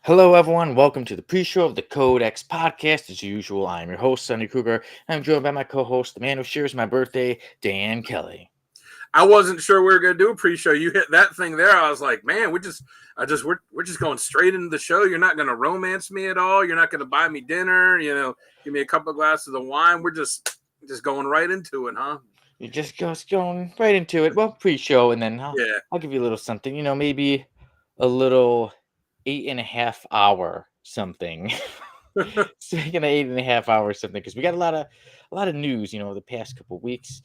Hello, everyone. Welcome to the pre-show of the Codex podcast. As usual, I'm your host, Sonny Kruger. I'm joined by my co-host, the man who shares my birthday, Dan Kelly. I wasn't sure we were going to do a pre-show. You hit that thing there. I was like, man, we're just going straight into the show. You're not going to romance me at all. You're not going to buy me dinner. Give me a couple of glasses of wine. We're just going right into it, huh? You just going right into it. Well, pre-show, and then Yeah. I'll give you a little something. Maybe a little 8.5 hour something. Speaking of 8.5 hours something, because we got a lot of news. The past couple weeks.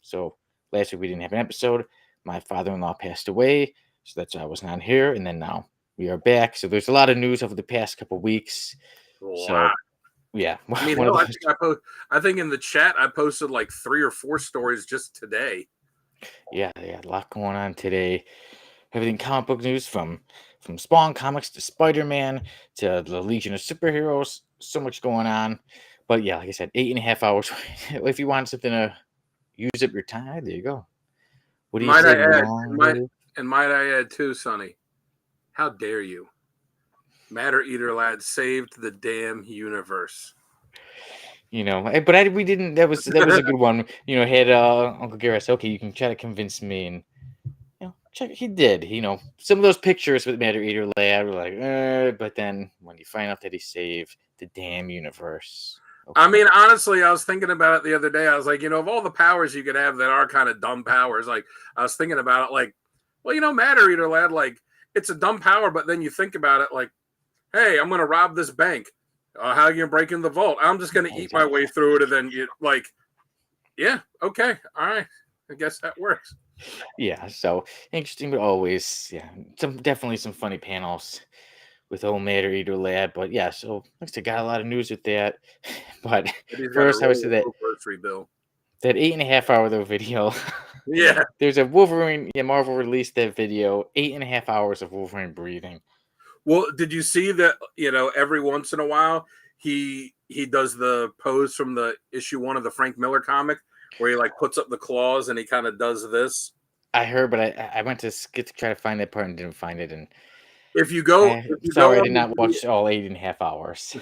So last week we didn't have an episode. My father-in-law passed away, so that's why I was not here. And then now we are back. So there's a lot of news over the past couple weeks. Wow. So yeah, I mean, I think in the chat I posted like 3 or 4 stories just today. Yeah, a lot going on today. Everything comic book news from Spawn Comics to Spider-Man to the Legion of Superheroes. So much going on. But yeah, like I said, 8.5 hours. If you want something to use up your time, there you go. What do you say? Might I add too, Sonny? How dare you? Matter Eater Lad saved the damn universe. But we didn't. That was a good one. Had Uncle Gary say, okay, you can try to convince me, and check. He did. Some of those pictures with Matter Eater Lad were like, but then when you find out that he saved the damn universe. Okay. I mean, honestly, I was thinking about it the other day. I was like, of all the powers you could have that are kind of dumb powers, like I was thinking about it, like, well, Matter Eater Lad, like it's a dumb power, but then you think about it, like, hey, I'm going to rob this bank. How are you going to break in the vault? I'm just going to eat my way through it, and then yeah, okay, all right, I guess that works. Yeah, so interesting, but always, definitely some funny panels with old Matter Eater Lad. But yeah, so looks like got a lot of news with that. But first, I would say that grocery bill. That 8.5 hour though video. Yeah, there's a Wolverine. Yeah, Marvel released that video. 8.5 hours of Wolverine breathing. Well, did you see that? Every once in a while, he does the pose from the issue 1 of the Frank Miller comic where he puts up the claws and he kind of does this. I heard, but I went to try to find that part and didn't find it. And if you go, I did not watch all 8.5 hours.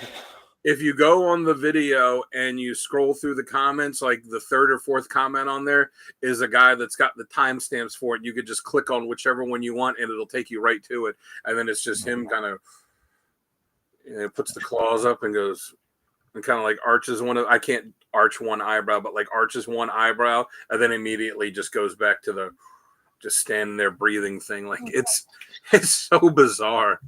If you go on the video and you scroll through the comments, like the 3rd or 4th comment on there is a guy that's got the timestamps for it. You could just click on whichever one you want and it'll take you right to it. And then it's just him kind of puts the claws up and goes and kind of like arches I can't arch one eyebrow, but like arches one eyebrow and then immediately just goes back to the just standing there breathing thing. Like it's so bizarre.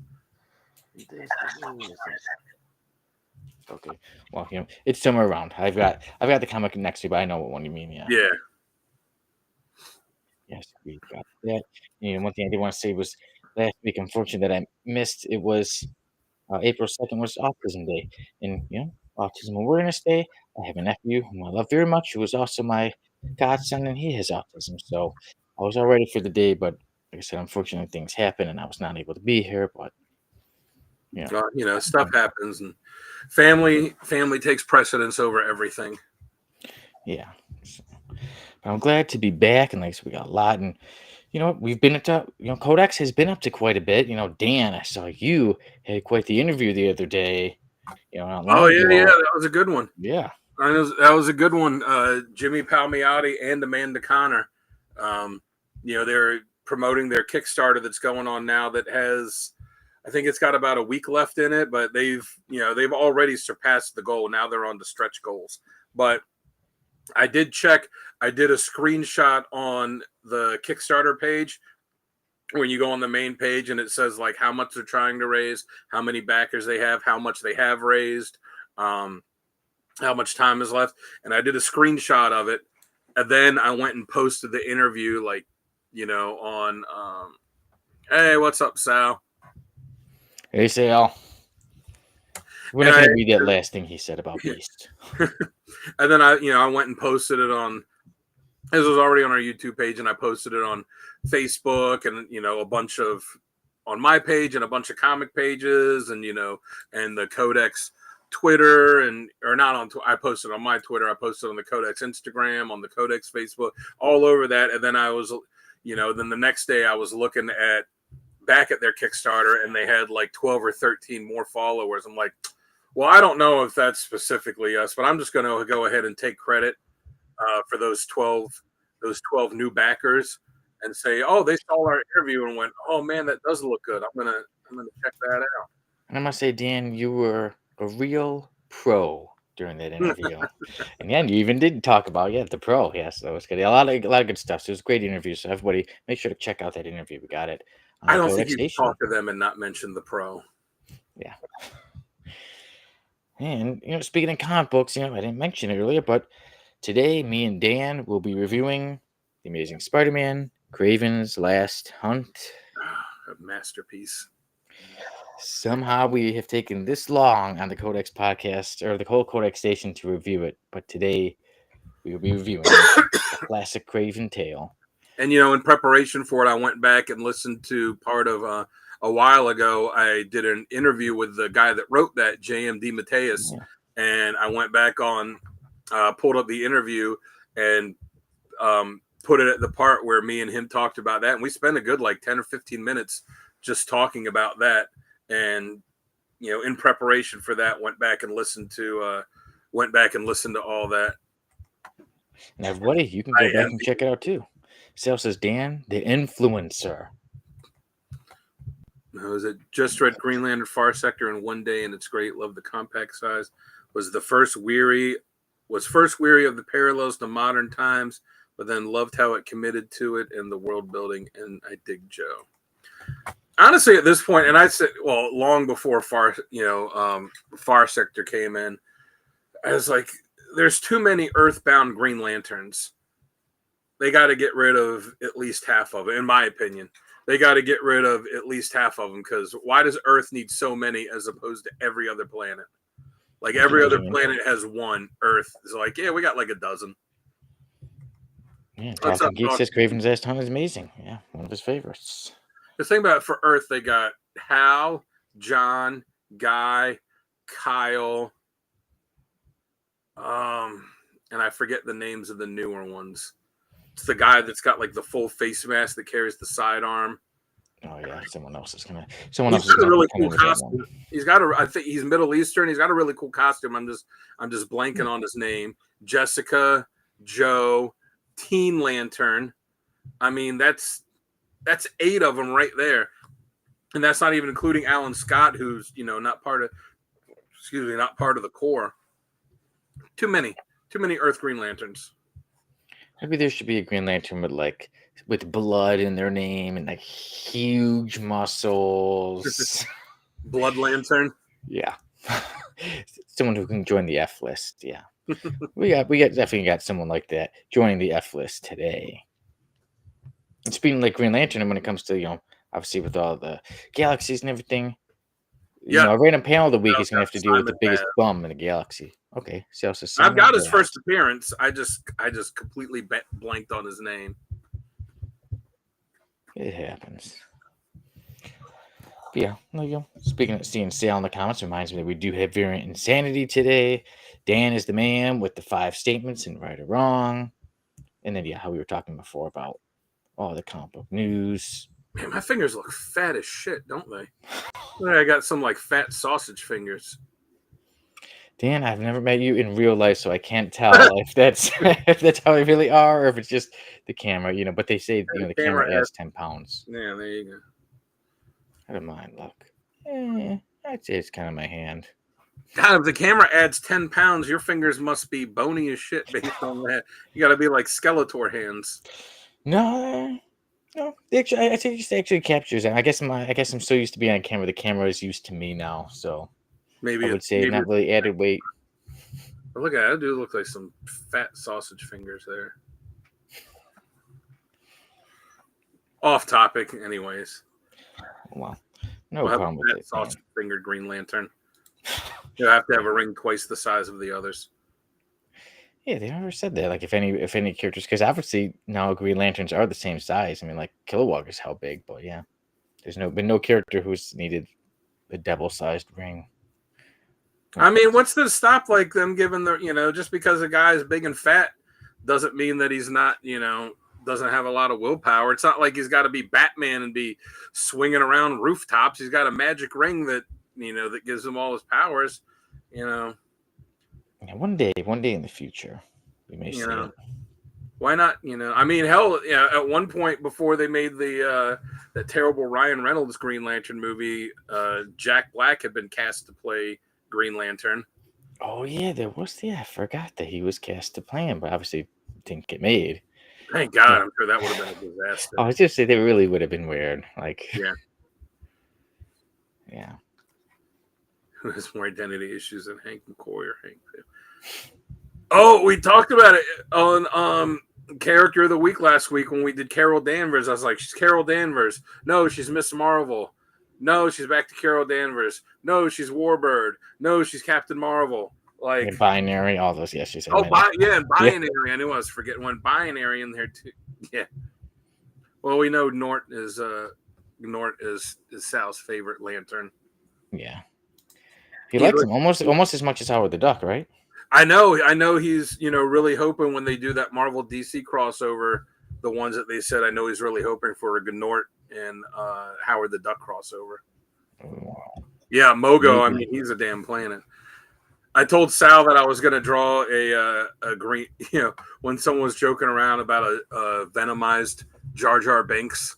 Okay, well, it's somewhere around. I've got the comic next to you, but I know what one you mean. Yeah. Yes, we got that. One thing I did want to say was last week, unfortunately, that I missed. It was April 2nd was Autism Day, and Autism Awareness Day. I have a nephew whom I love very much, who is also my godson, and he has autism. So I was all ready for the day, but like I said, unfortunately, things happen, and I was not able to be here. But stuff happens, and family takes precedence over everything. Yeah, but I'm glad to be back, and we got a lot, and we've been up to Codex has been up to quite a bit. Dan, I saw you had quite the interview the other day. That was a good one. Yeah, that was a good one. Jimmy Palmiotti and Amanda Connor. They're promoting their Kickstarter that's going on now that has, I think it's got about a week left in it, but they've already surpassed the goal. Now they're on the stretch goals. But I did check. I did a screenshot on the Kickstarter page when you go on the main page and it says how much they're trying to raise, how many backers they have, how much they have raised, how much time is left. And I did a screenshot of it. And then I went and posted the interview, on, hey, what's up, Sal? Hey, Sal. We're not going to read that last thing he said about Beast. And then I went and posted it on, this was already on our YouTube page, and I posted it on Facebook and, a bunch of, on my page and a bunch of comic pages and, and the Codex Twitter I posted on my Twitter, I posted on the Codex Instagram, on the Codex Facebook, all over that. And then I was, then the next day I was looking at back at their Kickstarter and they had like 12 or 13 more followers. I'm like, well, I don't know if that's specifically us, but I'm just going to go ahead and take credit for those 12 new backers and say, oh, they saw our interview and went, oh man, that does look good. I'm gonna check that out. And I must say, Dan, you were a real pro during that interview. And yeah, you even did talk about the pro. Yes, that was good. A lot of good stuff. So it was a great interview. So everybody, make sure to check out that interview. We got it on I the don't Codex think you can Station. talk to them and not mention the pro. Yeah. And speaking of comic books, I didn't mention it earlier, but today me and Dan will be reviewing The Amazing Spider-Man, Kraven's Last Hunt. A masterpiece. Somehow we have taken this long on the Codex podcast or the whole Codex Station to review it, but today we will be reviewing the classic Kraven tale. And in preparation for it, I went back and listened to part of a while ago. I did an interview with the guy that wrote that, J.M.D. Mateus, and I went back on, pulled up the interview and put it at the part where me and him talked about that, and we spent a good 10 or 15 minutes just talking about that. And in preparation for that, went back and listened to all that. And everybody, you can go back and check it out too. Sal says, Dan, the influencer. Was it just read Green Lantern Far Sector in one day, and it's great. Love the compact size. Was first weary of the parallels to modern times, but then loved how it committed to it and the world building. And I dig Joe. Honestly, at this point, and I said, well, long before Far Sector came in, I was like, there's too many Earthbound Green Lanterns. They got to get rid of at least half of it, in my opinion. They got to get rid of at least half of them, because why does Earth need so many as opposed to every other planet? Like every other planet has one. Earth is like, yeah, we got like a dozen. Yeah, Talking Geek says Kraven's Last Hunt is amazing. Yeah, one of his favorites. The thing about it, for Earth, they got Hal, John, Guy, Kyle, and I forget the names of the newer ones. It's the guy that's got the full face mask that carries the sidearm. Oh yeah, someone else is gonna a really cool costume. I think he's Middle Eastern. He's got a really cool costume. I'm just blanking on his name. Jessica, Joe, Teen Lantern. I mean, that's 8 of them right there, and that's not even including Alan Scott, who's not part of the core. Too many Earth Green Lanterns. Maybe there should be a Green Lantern with blood in their name and huge muscles. Blood Lantern. Yeah, someone who can join the F list. Yeah, we definitely got someone like that joining the F list today. And speaking Green Lantern, and when it comes to obviously with all the galaxies and everything, a random panel of the week is going to have to deal with the biggest bum in the galaxy. Okay, so I've got his first appearance. I just completely blanked on his name. It happens. But yeah, speaking of seeing Sal in the comments, reminds me that we do have Variant Insanity today. Dan is the man with the 5 statements and right or wrong. And then how we were talking before about all the comic book news. Man, my fingers look fat as shit, don't they? I got some fat sausage fingers. Dan, I've never met you in real life, so I can't tell if that's how they really are, or if it's just the camera. But they say the camera adds 10 pounds. Yeah, there you go. I don't mind. Look, I'd say it's kind of my hand. God, if the camera adds 10 pounds, your fingers must be bony as shit based on that. You got to be like Skeletor hands. No. I'd say it just actually captures it. I guess I'm so used to being on camera. The camera is used to me now, so maybe I would say not really added weight. But look at that. That do look like some fat sausage fingers there. Off topic, anyways. Well, no problem with it. Sausage fingered Green Lantern. You'll have to have a ring twice the size of the others. Yeah, they never said that. If any characters, because obviously now Green Lanterns are the same size. I mean, Kilowog is how big, but yeah, there's been no character who's needed a double-sized ring. I mean, what's to stop them giving just because a guy is big and fat doesn't mean that he's not doesn't have a lot of willpower. It's not like he's got to be Batman and be swinging around rooftops. He's got a magic ring that that gives him all his powers. Yeah, one day in the future, we may see it. Why not? I mean, hell, at one point before they made the that terrible Ryan Reynolds Green Lantern movie, Jack Black had been cast to play Green Lantern. Oh yeah, there was. Yeah, I forgot that he was cast to play him, but obviously didn't get made. Thank God, yeah. I'm sure that would have been a disaster. I was just saying, that really would have been weird. Like, yeah. Who has more identity issues than Hank McCoy or Hank? Oh, we talked about it on Character of the Week last week when we did Carol Danvers. I was like, she's Carol Danvers. No, she's Miss Marvel. No, she's back to Carol Danvers. No, she's Warbird. No, she's Captain Marvel. Like and Binary, all those. Yes, she said. Oh, and Binary. Yeah. I knew I was forgetting one Binary in there too. Yeah. Well, we know Nort is Sal's favorite Lantern. Yeah. He likes him almost as much as Howard the Duck, right? I know he's really hoping when they do that Marvel DC crossover, the ones that they said, I know he's really hoping for a Gnort and Howard the Duck crossover. Wow. Yeah, Mogo. I mean, he's a damn planet. I told Sal that I was going to draw a green. When someone was joking around about a venomized Jar Jar Binks,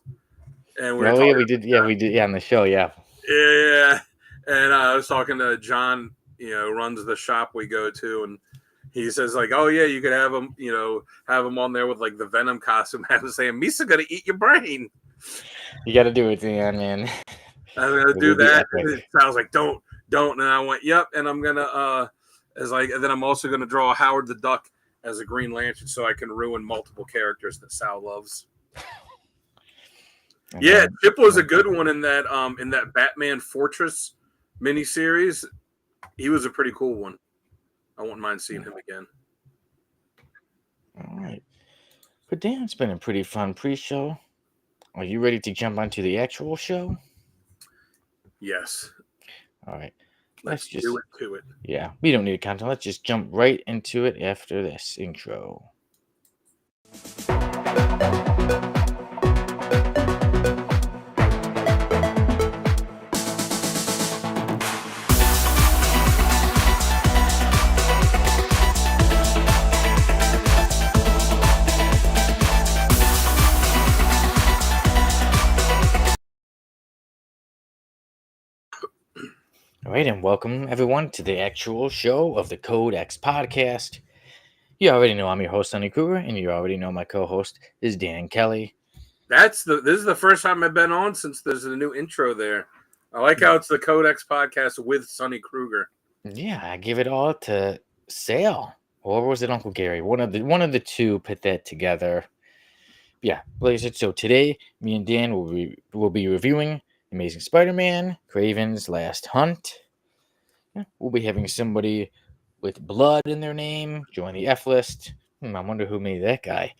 and we did on the show, yeah. Yeah, and I was talking to John. Runs the shop we go to, and he says like, "Oh yeah, you could have him, have him on there with like the Venom costume." Have him saying, "Misa gonna eat your brain." You got to do it, man. I'm gonna do that. It sounds like don't. And I went, "Yep." And I'm gonna and then I'm also gonna draw Howard the Duck as a Green Lantern so I can ruin multiple characters that Sal loves. Yeah, Chip was a good one in that Batman Fortress miniseries. He was a pretty cool one. I wouldn't mind seeing him again. All right. But Dan, it's been a pretty fun pre-show. Are you ready to jump onto the actual show? Yes. All right. Let's just do it to it. Yeah, we don't need a countdown. Let's just jump right into it after this intro. All right, and welcome everyone to the actual show of the Code X podcast. You already know I'm your host, Sonny Kruger, and you already know my co-host is Dan Kelly. This is the first time I've been on since there's a new intro there. I like how it's the Code X podcast with Sonny Kruger. Yeah, I give it all to Sale, or was it Uncle Gary? One of the two put that together. Yeah, like I said, so today me and Dan will be reviewing Amazing Spider-Man, Kraven's Last Hunt. Yeah, we'll be having somebody with blood in their name join the F list. I wonder who made that guy.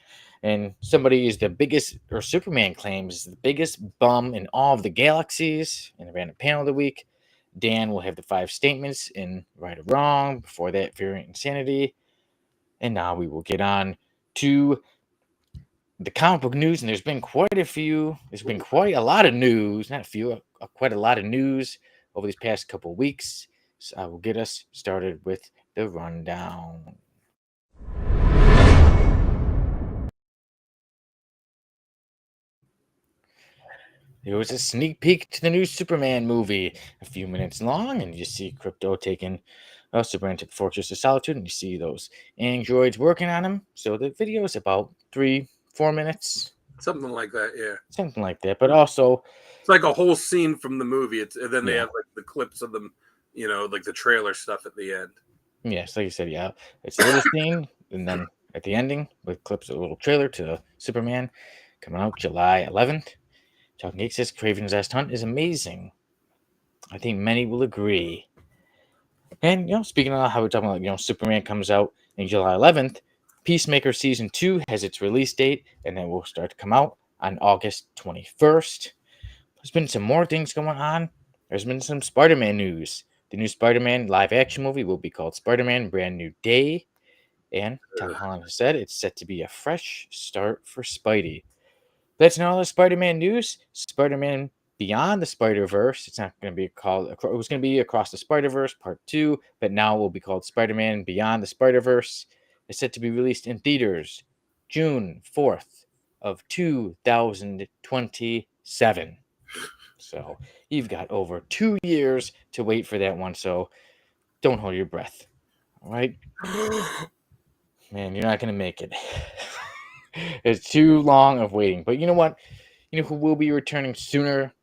And somebody is the biggest, or Superman claims, the biggest bum in all of the galaxies in the random panel of the week. Dan will have the 5 statements in right or wrong. Before that, Variant Insanity. And now we will get on to the comic book news, and there's been quite a lot of news, not a few, quite a lot of news over these past couple weeks. So I will get us started with the rundown. There was a sneak peek to the new Superman movie, a few minutes long, and you see Crypto taking Superman to the Fortress of Solitude, and you see those androids working on him. So the video is about 3-4 minutes. Something like that, yeah. Something like that, but also it's like a whole scene from the movie. And then they have like the clips of them, like the trailer stuff at the end. Yes, like you said, yeah. It's a little scene, and then at the ending with clips of a little trailer to Superman coming out July 11th. Talking Geek says Kraven's Last Hunt is amazing. I think many will agree. And speaking of how we're talking about, Superman comes out in July 11th. Peacemaker Season 2 has its release date, and then will start to come out on August 21st. There's been some more things going on. There's been some Spider-Man news. The new Spider-Man live-action movie will be called Spider-Man Brand New Day. And Tom Holland has said it's set to be a fresh start for Spidey. That's not all the Spider-Man news. Spider-Man Beyond the Spider-Verse. It's not going to be called. It was going to be Across the Spider-Verse Part 2, but now will be called Spider-Man Beyond the Spider-Verse. It's set to be released in theaters June 4th of 2027. So you've got over 2 years to wait for that one. So don't hold your breath. All right, man, you're not going to make it. It's too long of waiting. But you know what? You know who will be returning sooner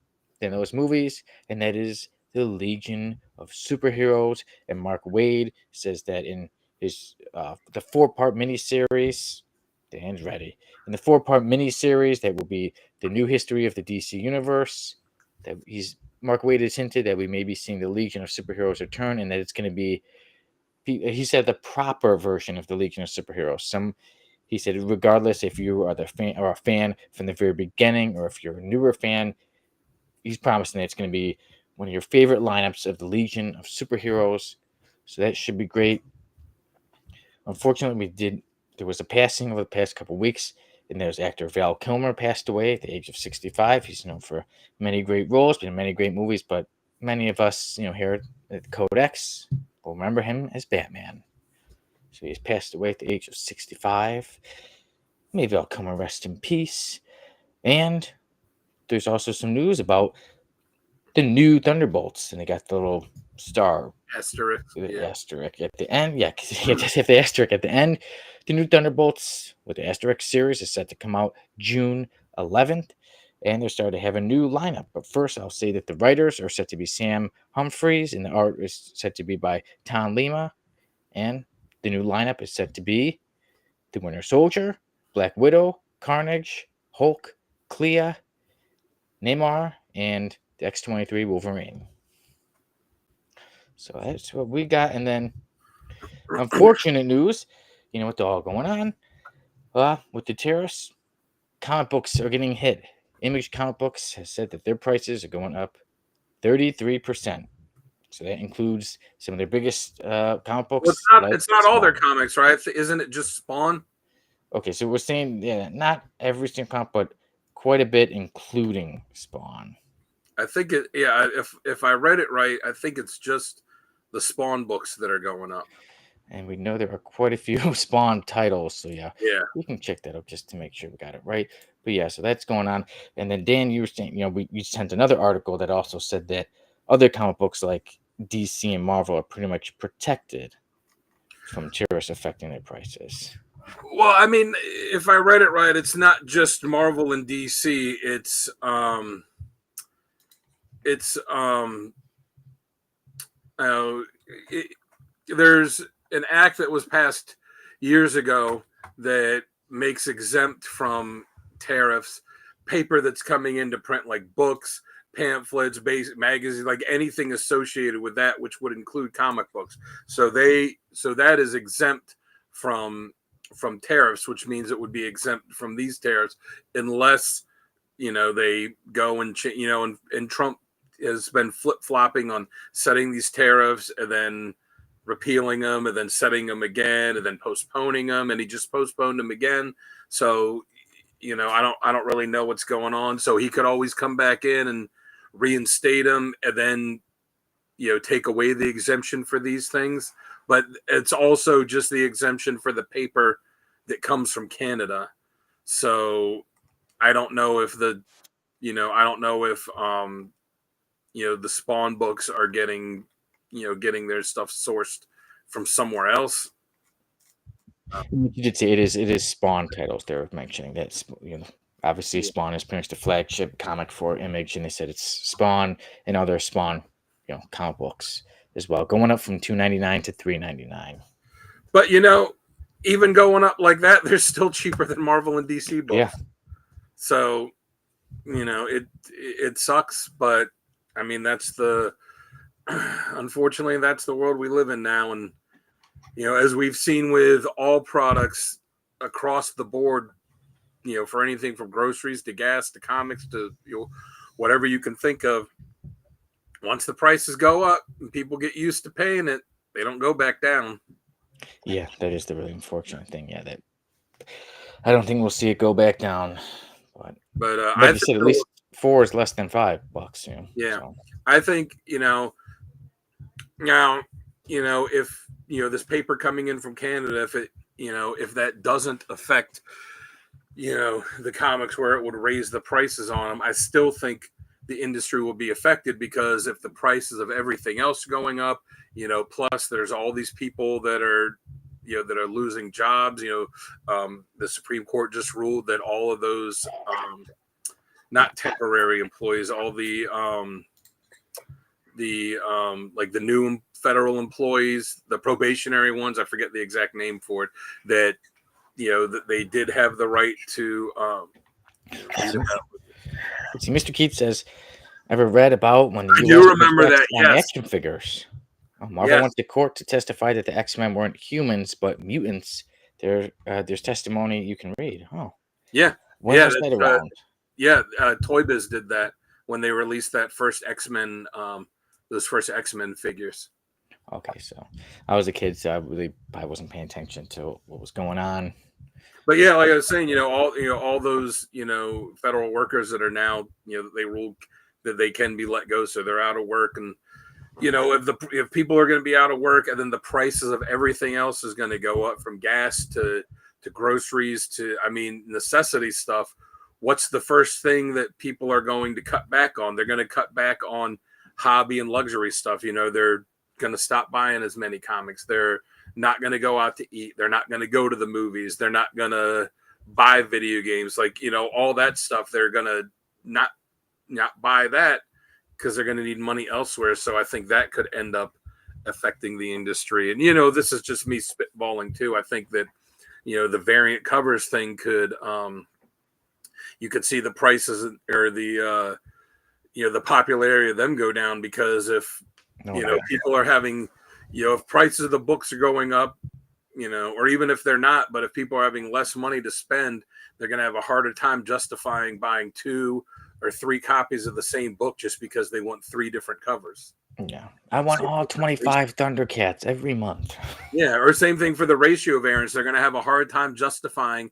than those movies? And that is the Legion of Superheroes. And Mark Waid says that in his the 4-part miniseries, Dan's ready. In the 4-part miniseries, that will be the new history of the DC universe. That Mark Waid has hinted that we may be seeing the Legion of Superheroes return, and that it's going to be, he said, the proper version of the Legion of Superheroes. He said, regardless if you are a fan from the very beginning or if you're a newer fan, he's promising that it's going to be one of your favorite lineups of the Legion of Superheroes. So that should be great. Unfortunately, there was a passing over the past couple of weeks, and there's actor Val Kilmer passed away at the age of 65. He's known for many great roles, been in many great movies, but many of us, here at Codex will remember him as Batman. So he's passed away at the age of 65. Maybe I'll come and rest in peace. And there's also some news about the new Thunderbolts, and they got the little star Asterisk. asterisk at the end. Yeah, because you just have the asterisk at the end. The new Thunderbolts with the asterisk series is set to come out June 11th, and they're starting to have a new lineup. But first, I'll say that the writers are set to be Sam Humphries, and the art is set to be by Tom Lima, and the new lineup is set to be the Winter Soldier, Black Widow, Carnage, Hulk, Clea, Namor, and the X-23 Wolverine. So that's what we got. And then, unfortunate news, what's all going on? With the tariffs, comic books are getting hit. Image Comic Books has said that their prices are going up 33%. So that includes some of their biggest comic books. Well, it's not all their comics, right? Isn't it just Spawn? Okay, so we're saying, not every single comic, but quite a bit, including Spawn. I think it. Yeah, if I read it right, I think it's just the Spawn books that are going up. And we know there are quite a few Spawn titles, so yeah, we can check that out just to make sure we got it right. But yeah, so that's going on. And then Dan, you were saying, you sent another article that also said that other comic books like DC and Marvel are pretty much protected from tariffs affecting their prices. Well, I mean, if I read it right, it's not just Marvel and DC. There's an act that was passed years ago that makes exempt from tariffs paper that's coming into print, like books, pamphlets, basic magazines, like anything associated with that, which would include comic books. So that is exempt from tariffs, which means it would be exempt from these tariffs unless they go and and Trump has been flip-flopping on setting these tariffs and then repealing them and then setting them again and then postponing them, and he just postponed them again. So I don't really know what's going on. So he could always come back in and reinstate them and then take away the exemption for these things. But it's also just the exemption for the paper that comes from Canada. So I don't know if the Spawn books are getting their stuff sourced from somewhere else. You did say it is Spawn titles they're mentioning. That's obviously Spawn is pretty much the flagship comic for Image, and they said it's Spawn and other Spawn comic books as well, going up from $2.99 to $3.99. But even going up like that, they're still cheaper than Marvel and DC books. Yeah. So it sucks, but I mean unfortunately that's the world we live in now. And as we've seen with all products across the board, for anything from groceries to gas to comics to whatever you can think of, once the prices go up and people get used to paying it, they don't go back down. Yeah, that is the really unfortunate thing. Yeah, that I don't think we'll see it go back down. But But I like you think said, at least 4 is less than $5. yeah, So I think now if this paper coming in from Canada, if it if that doesn't affect the comics where it would raise the prices on them, I still think the industry will be affected, because if the prices of everything else going up, plus there's all these people that are losing jobs. The Supreme Court just ruled that all of those not temporary employees, all the like the new federal employees, the probationary ones, I forget the exact name for it, that that they did have the right to read about. let's see, Mr. Keith says, ever read about when the I U.S. do puts remember X that. on Yes, action figures? Oh, Marvel yes, went to court to testify that the X-Men weren't humans but mutants. There's testimony you can read. Oh, yeah, when yeah. was that That's around? yeah. Toy Biz did that when they released that first X-Men, those first X-Men figures. Okay, so I was a kid, so I wasn't paying attention to what was going on. But yeah, like I was saying, all those federal workers that are now they ruled that they can be let go, so they're out of work. And if people are going to be out of work, and then the prices of everything else is going to go up, from gas to groceries to, I mean, necessity stuff. What's the first thing that people are going to cut back on? They're going to cut back on hobby and luxury stuff. They're going to stop buying as many comics. They're not going to go out to eat. They're not going to go to the movies. They're not going to buy video games, like all that stuff. They're going to not buy that, because they're going to need money elsewhere. So I think that could end up affecting the industry. And this is just me spitballing too. I think that the variant covers thing could you could see the prices, or the the popularity of them go down, because if Oh, yeah. people are having if prices of the books are going up, or even if they're not, but if people are having less money to spend, they're going to have a harder time justifying buying 2 or 3 copies of the same book, just because they want 3 different covers. Yeah, I want all 25 Thundercats every month. Yeah, or same thing for the ratio variants. They're going to have a hard time justifying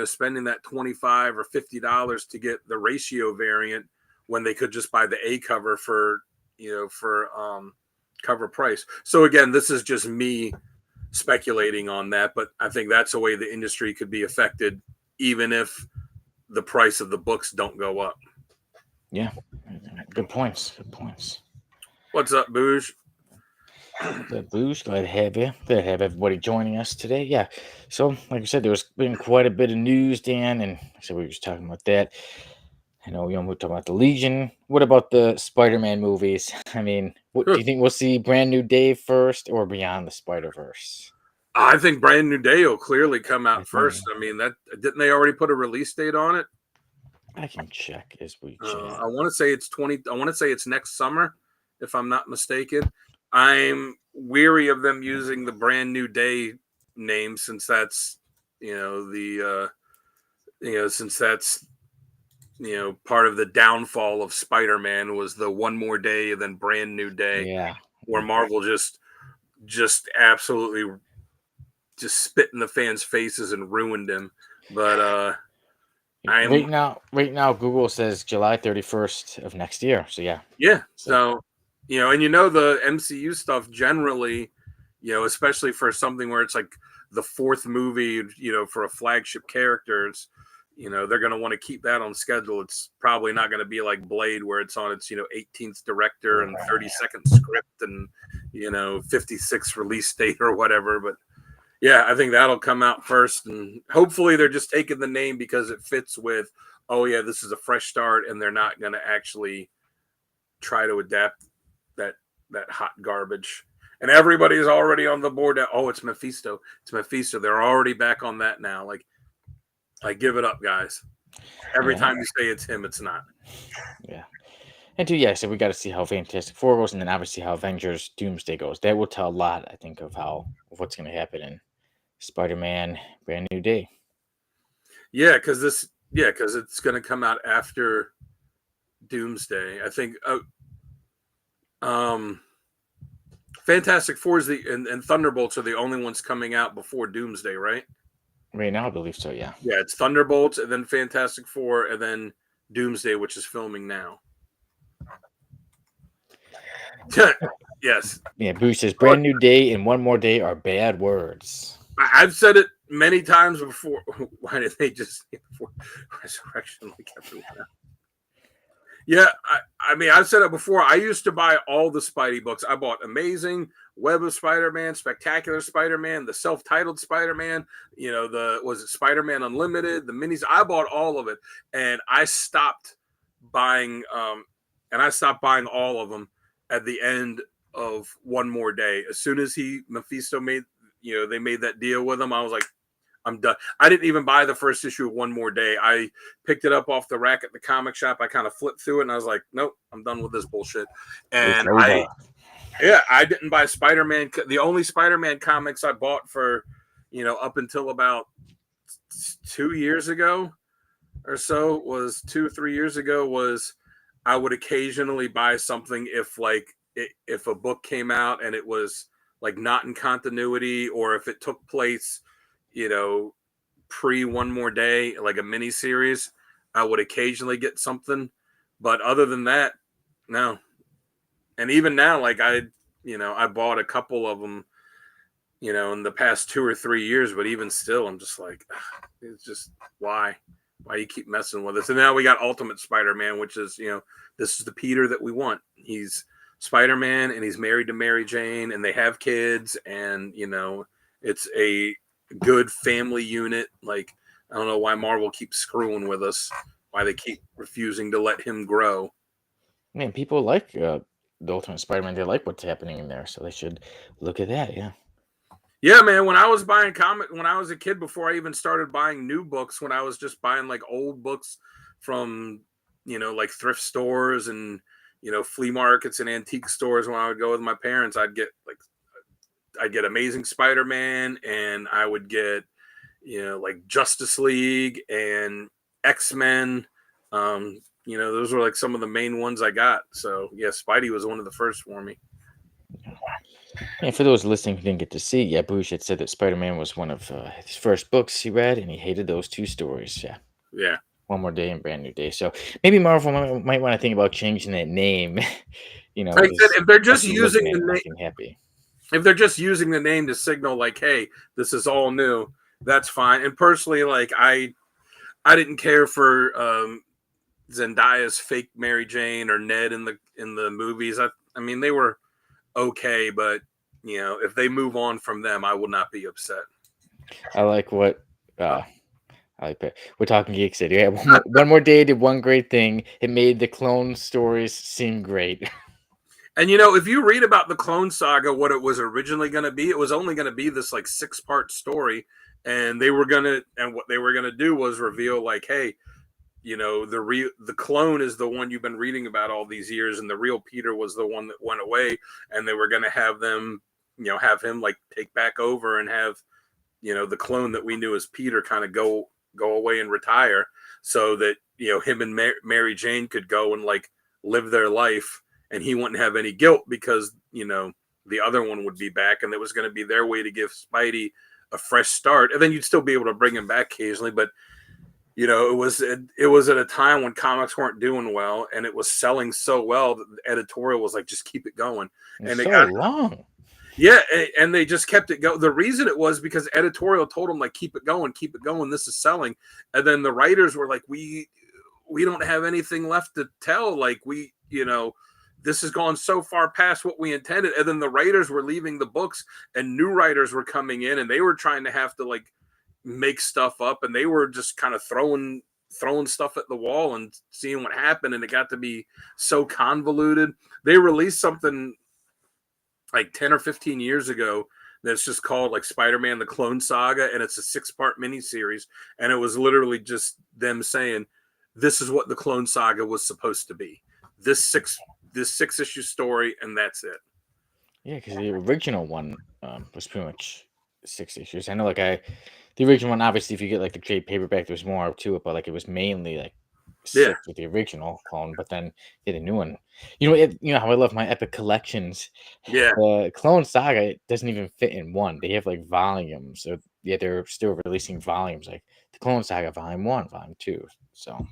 spending that $25 or $50 to get the ratio variant, when they could just buy the A cover for cover price. So again, this is just me speculating on that, but I think that's a way the industry could be affected, even if the price of the books don't go up. Yeah, good points. Good points. What's up, Booge? The Boosh, glad to have you. Glad to have everybody joining us today. Yeah, so like I said, there's been quite a bit of news, Dan, and so we were just talking about that. I know, we're talking about the Legion. What about the Spider-Man movies? I mean, what do you think we'll see? Brand New Day first, or Beyond the Spider-Verse? I think Brand New Day will clearly come out I first. I mean, that didn't they already put a release date on it? I can check as we chat. I want to say it's 20. I want to say it's next summer, if I'm not mistaken. I'm weary of them using the Brand New Day name, since that's since that's part of the downfall of Spider-Man, was the one more day and then Brand New Day, Yeah, where Marvel just absolutely just spit in the fans' faces and ruined him. But right now, Google says July 31st of next year. So yeah, so and the MCU stuff generally, especially for something where it's like the 4th movie, for a flagship characters, they're going to want to keep that on schedule. It's probably not going to be like Blade, where it's on its 18th director and 32nd script and 56th release date or whatever. But yeah, I think that'll come out first, and hopefully they're just taking the name because it fits with, oh yeah, this is a fresh start, and they're not going to actually try to adapt that hot garbage. And everybody's already on the board that, oh, it's Mephisto. It's Mephisto. They're already back on that now. Like give it up, guys. Every time you say it's him, it's not. Yeah. And so we got to see how Fantastic Four goes, and then obviously how Avengers Doomsday goes. That will tell a lot, I think, of what's going to happen in Spider-Man Brand New Day. Yeah, because it's going to come out after Doomsday. I think Fantastic Four is and Thunderbolts are the only ones coming out before Doomsday, right? Right now, I believe so. Yeah. Yeah, it's Thunderbolts and then Fantastic Four and then Doomsday, which is filming now. Yes. Yeah. Bruce says, "Brand new day and one more day are bad words." I've said it many times before. Why did they just before Resurrection like everyone else? Yeah, I mean, I've said it before. I used to buy all the Spidey books. I bought Amazing, Web of Spider-Man, Spectacular Spider-Man, the self-titled Spider-Man, was it Spider-Man Unlimited, the minis. I bought all of it, and I stopped buying all of them at the end of One More Day. As soon as Mephisto made, they made that deal with him, I was like, I'm done. I didn't even buy the first issue of One More Day. I picked it up off the rack at the comic shop. I kind of flipped through it and I was like, nope, I'm done with this bullshit. And I didn't buy Spider-Man. The only Spider-Man comics I bought for, up until about 2 years ago or so was 2-3 years ago was I would occasionally buy something if a book came out and it was like not in continuity, or if it took place pre One More Day, like a mini series, I would occasionally get something. But other than that, no. And even now, like I bought a couple of them, in the past 2 or 3 years, but even still, I'm just like, it's just why you keep messing with us. And now we got Ultimate Spider-Man, which is, this is the Peter that we want. He's Spider-Man and he's married to Mary Jane and they have kids, and it's a good family unit. Like, I don't know why Marvel keeps screwing with us, why they keep refusing to let him grow. Man, people like the Ultimate Spider-Man. They like what's happening in there, so they should look at that. Yeah, man, when I was buying when I was a kid, before I even started buying new books, when I was just buying like old books from like thrift stores and flea markets and antique stores, when I would go with my parents, I'd get Amazing Spider-Man, and I would get, like Justice League and X-Men. Those were like some of the main ones I got. So yeah, Spidey was one of the first for me. And for those listening who didn't get to see, yeah, Bush had said that Spider-Man was one of his first books he read, and he hated those two stories. Yeah. One More Day and Brand New Day. So maybe Marvel might want to think about changing that name. Like I said, if they're just using the name, happy. If they're just using the name to signal like, hey, this is all new, that's fine. And personally, like I didn't care for Zendaya's fake Mary Jane or Ned in the movies. I mean, they were okay, but if they move on from them, I will not be upset. I like what I like that. We're talking geek said. Yeah, one more day did one great thing. It made the clone stories seem great. And if you read about the Clone Saga, what it was originally going to be, it was only going to be this like 6-part story, and what they were gonna do was reveal like, hey, the clone is the one you've been reading about all these years, and the real Peter was the one that went away, and they were going to have them, have him like take back over and have, the clone that we knew as Peter kind of go away and retire, so that him and Mary Jane could go and like live their life, and he wouldn't have any guilt because the other one would be back, and it was going to be their way to give Spidey a fresh start, and then you'd still be able to bring him back occasionally, but it was at a time when comics weren't doing well, and it was selling so well that the editorial was like, just keep it going. And they got long. Yeah, and they just kept it going. The reason it was because editorial told them like, keep it going, this is selling. And then the writers were like, we don't have anything left to tell. Like this has gone so far past what we intended. And then the writers were leaving the books, and new writers were coming in, and they were trying to have to like make stuff up, and they were just kind of throwing stuff at the wall and seeing what happened, and it got to be so convoluted. They released something like 10 or 15 years ago that's just called like Spider-Man the Clone Saga, and it's a 6-part miniseries, and it was literally just them saying, this is what the Clone Saga was supposed to be, this 6-issue story, and that's it. Yeah, because the original one was pretty much 6 issues. I know, the original one, obviously, if you get like the trade paperback, there was more to it, but like it was mainly like Yeah. sticks with the original clone, but then get a new one. You know how I love my epic collections. Yeah. The Clone Saga doesn't even fit in one. They have like volumes, so yeah, they're still releasing volumes like the Clone Saga Volume 1, Volume 2. So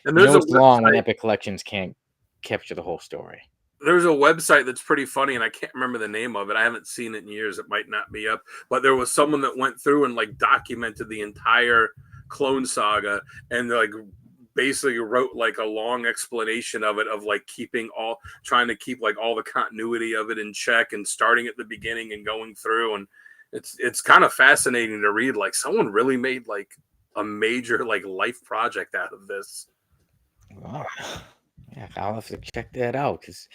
And there's a it's long when website. epic collections can't capture the whole story. There's a website that's pretty funny, and I can't remember the name of it. I haven't seen it in years. It might not be up, but there was someone that went through and like documented the entire Clone Saga, and like basically wrote like a long explanation of it, of like trying to keep like all the continuity of it in check, and starting at the beginning and going through. And it's kind of fascinating to read. Like someone really made like a major like life project out of this. Wow. Yeah, I'll have to check that out because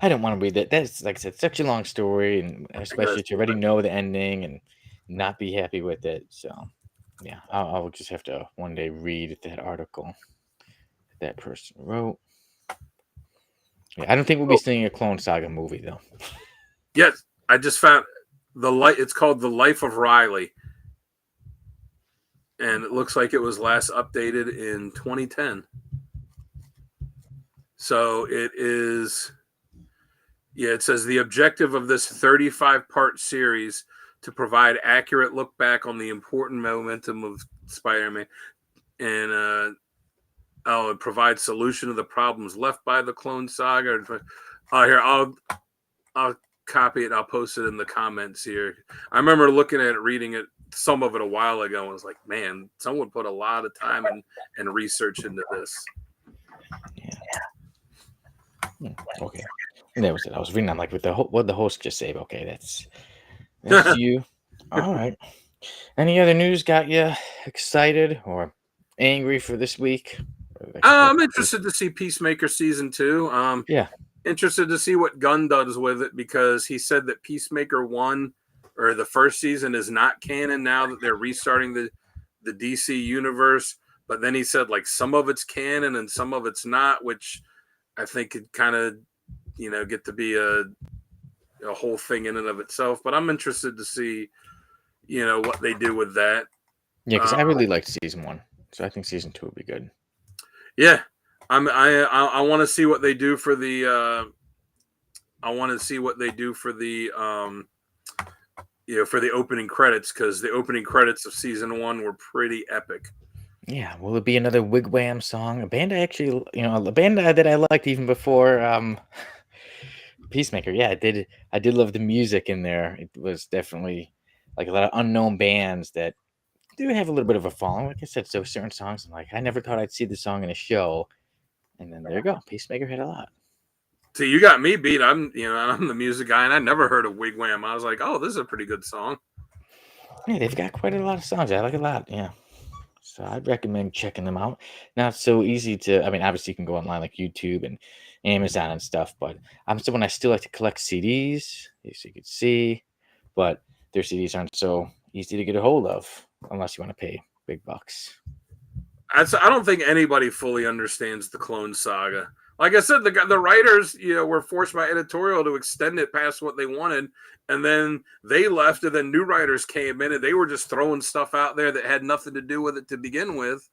I don't want to read that. That's like I said, such a long story, and I guess. especially to already know the ending and not be happy with it. So, yeah, I'll just have to one day read that article that person wrote. Yeah, I don't think we'll be Oh, seeing a Clone Saga movie though. yes, I just found the light. It's called The Life of Riley, and it looks like it was last updated in 2010. So it is. Yeah, it says the objective of this 35-part series to provide accurate look back on the important momentum of Spider-Man, and it provides solution to the problems left by the Clone Saga. Here, I'll copy it. I'll post it in the comments here. I remember looking at it, reading it, some of it a while ago, and was like, man, someone put a lot of time and research into this. Yeah. Okay. And that was it. I was reading. I'm like, with what the host just said. Okay, that's you. All right. Any other news got you excited or angry for this week? I'm interested to see Peacemaker season 2. Yeah. Interested to see what Gunn does with it, because he said that Peacemaker 1 or the first season is not canon now that they're restarting the DC universe. But then he said like some of it's canon and some of it's not, which I think could kind of get to be a whole thing in and of itself. But I'm interested to see what they do with that. Yeah, because I really liked season 1, so I think season 2 would be good. Yeah, I want to see what they do for the. I want to see what they do for the for the opening credits, because the opening credits of season 1 were pretty epic. Yeah, will it be another Wigwam song? A band I actually, a band that I liked even before Peacemaker. Yeah, I did love the music in there. It was definitely like a lot of unknown bands that do have a little bit of a following. Like I said, so certain songs, I'm like, I never thought I'd see the song in a show, and then there you go. Peacemaker had a lot. See, you got me beat. I'm the music guy, and I never heard of Wigwam. I was like, oh, this is a pretty good song. Yeah, they've got quite a lot of songs. I like a lot. Yeah. So I'd recommend checking them out. Not so easy to, I mean, obviously you can go online like YouTube and Amazon and stuff, but I'm someone I still like to collect CDs, as you can see, but their CDs aren't so easy to get a hold of unless you want to pay big bucks. I don't think anybody fully understands the Clone Saga. Like I said, the writers, were forced by editorial to extend it past what they wanted, and then they left, and then new writers came in, and they were just throwing stuff out there that had nothing to do with it to begin with.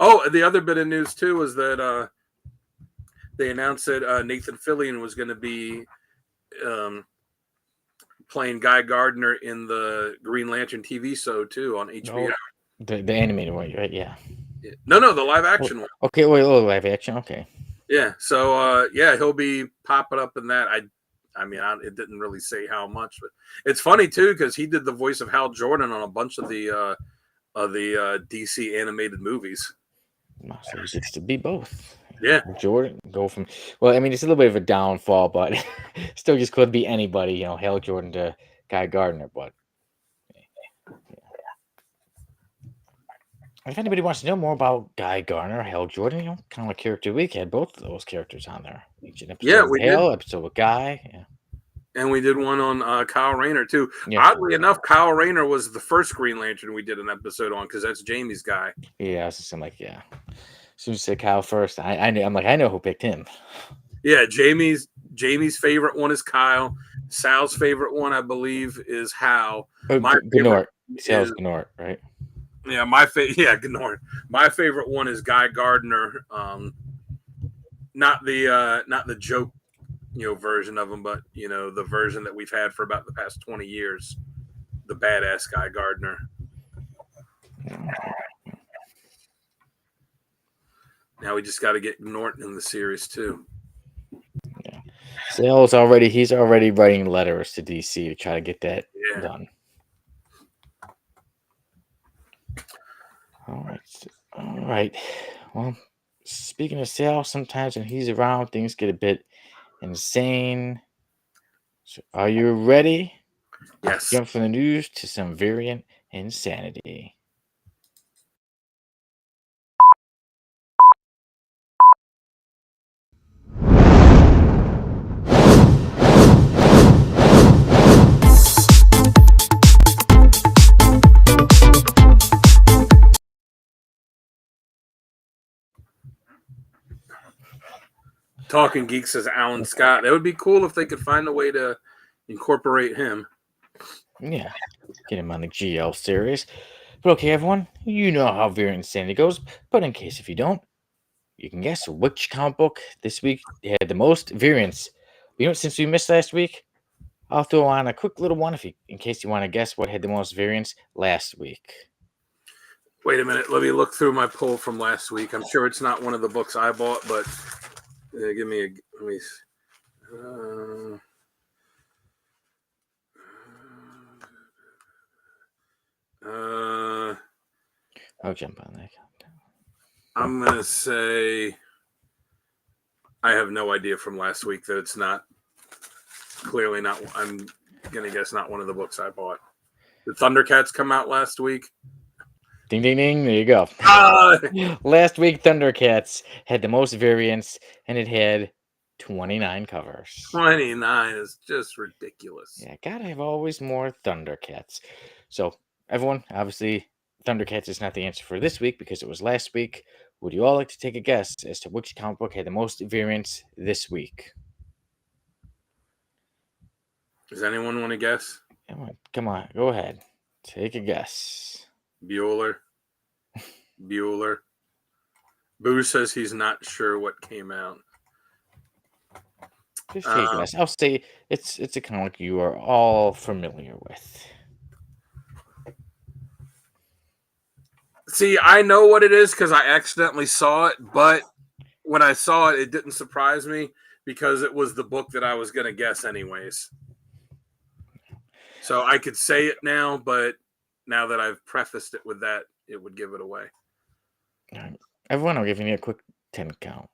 Oh, the other bit of news too was that they announced that Nathan Fillion was going to be playing Guy Gardner in the Green Lantern TV show too on HBO. No, the animated one, right? Yeah. No, the live action one. Okay, wait, live action. Okay. Yeah, so he'll be popping up in that. It didn't really say how much, but it's funny too because he did the voice of Hal Jordan on a bunch of the DC animated movies. So he gets to be both. Yeah, Jordan go from, well, I mean, it's a little bit of a downfall, but still just could be anybody, Hal Jordan to Guy Gardner. But if anybody wants to know more about Guy Gardner, Hal Jordan, kind of like Character Week, had both of those characters on there. Each an episode with Hal, episode with Guy. Yeah. And we did one on Kyle Rayner too. Yeah. Oddly enough, Kyle Rayner was the first Green Lantern we did an episode on because that's Jamie's guy. Yeah, I was just like, yeah. As soon as you said Kyle first, I knew. I'm like, I know who picked him. Yeah, Jamie's favorite one is Kyle. Sal's favorite one, I believe, is Hal. My Gnort. Sal's Gnort, right? Yeah, my favorite one is Guy Gardner. Not the joke version of him, but the version that we've had for about the past 20 years. The badass Guy Gardner. Now we just got to get Norton in the series too. Yeah. He's already writing letters to DC to try to get that done. All right. Well, speaking of Sal, sometimes when he's around, things get a bit insane. So are you ready? Yes. Jump from the news to some variant insanity. Talking Geek says Alan Scott. That would be cool if they could find a way to incorporate him. Yeah, get him on the GL series. But okay, everyone, you know how variant insanity goes. But in case if you don't, you can guess which comic book this week had the most variants. Since we missed last week, I'll throw on a quick little one in case you want to guess what had the most variants last week. Wait a minute. Let me look through my poll from last week. I'm sure it's not one of the books I bought, but give me a. Let me. I'll jump on that. I'm gonna say I have no idea from last week that it's not. Clearly not. I'm gonna guess not one of the books I bought. Did Thundercats come out last week? Ding, ding, ding. There you go. Last week, Thundercats had the most variants, and it had 29 covers. 29 is just ridiculous. Yeah, gotta have always more Thundercats. So, everyone, obviously, Thundercats is not the answer for this week because it was last week. Would you all like to take a guess as to which comic book had the most variants this week? Does anyone want to guess? Come on, go ahead. Take a guess. Bueller. Boo says he's not sure what came out. Just take a guess. I'll say it's a comic you are all familiar with. See, I know what it is because I accidentally saw it, but when I saw it, it didn't surprise me because it was the book that I was going to guess anyways. So I could say it now, but now that I've prefaced it with that, it would give it away. All right. Everyone, I'm giving you a quick 10 count.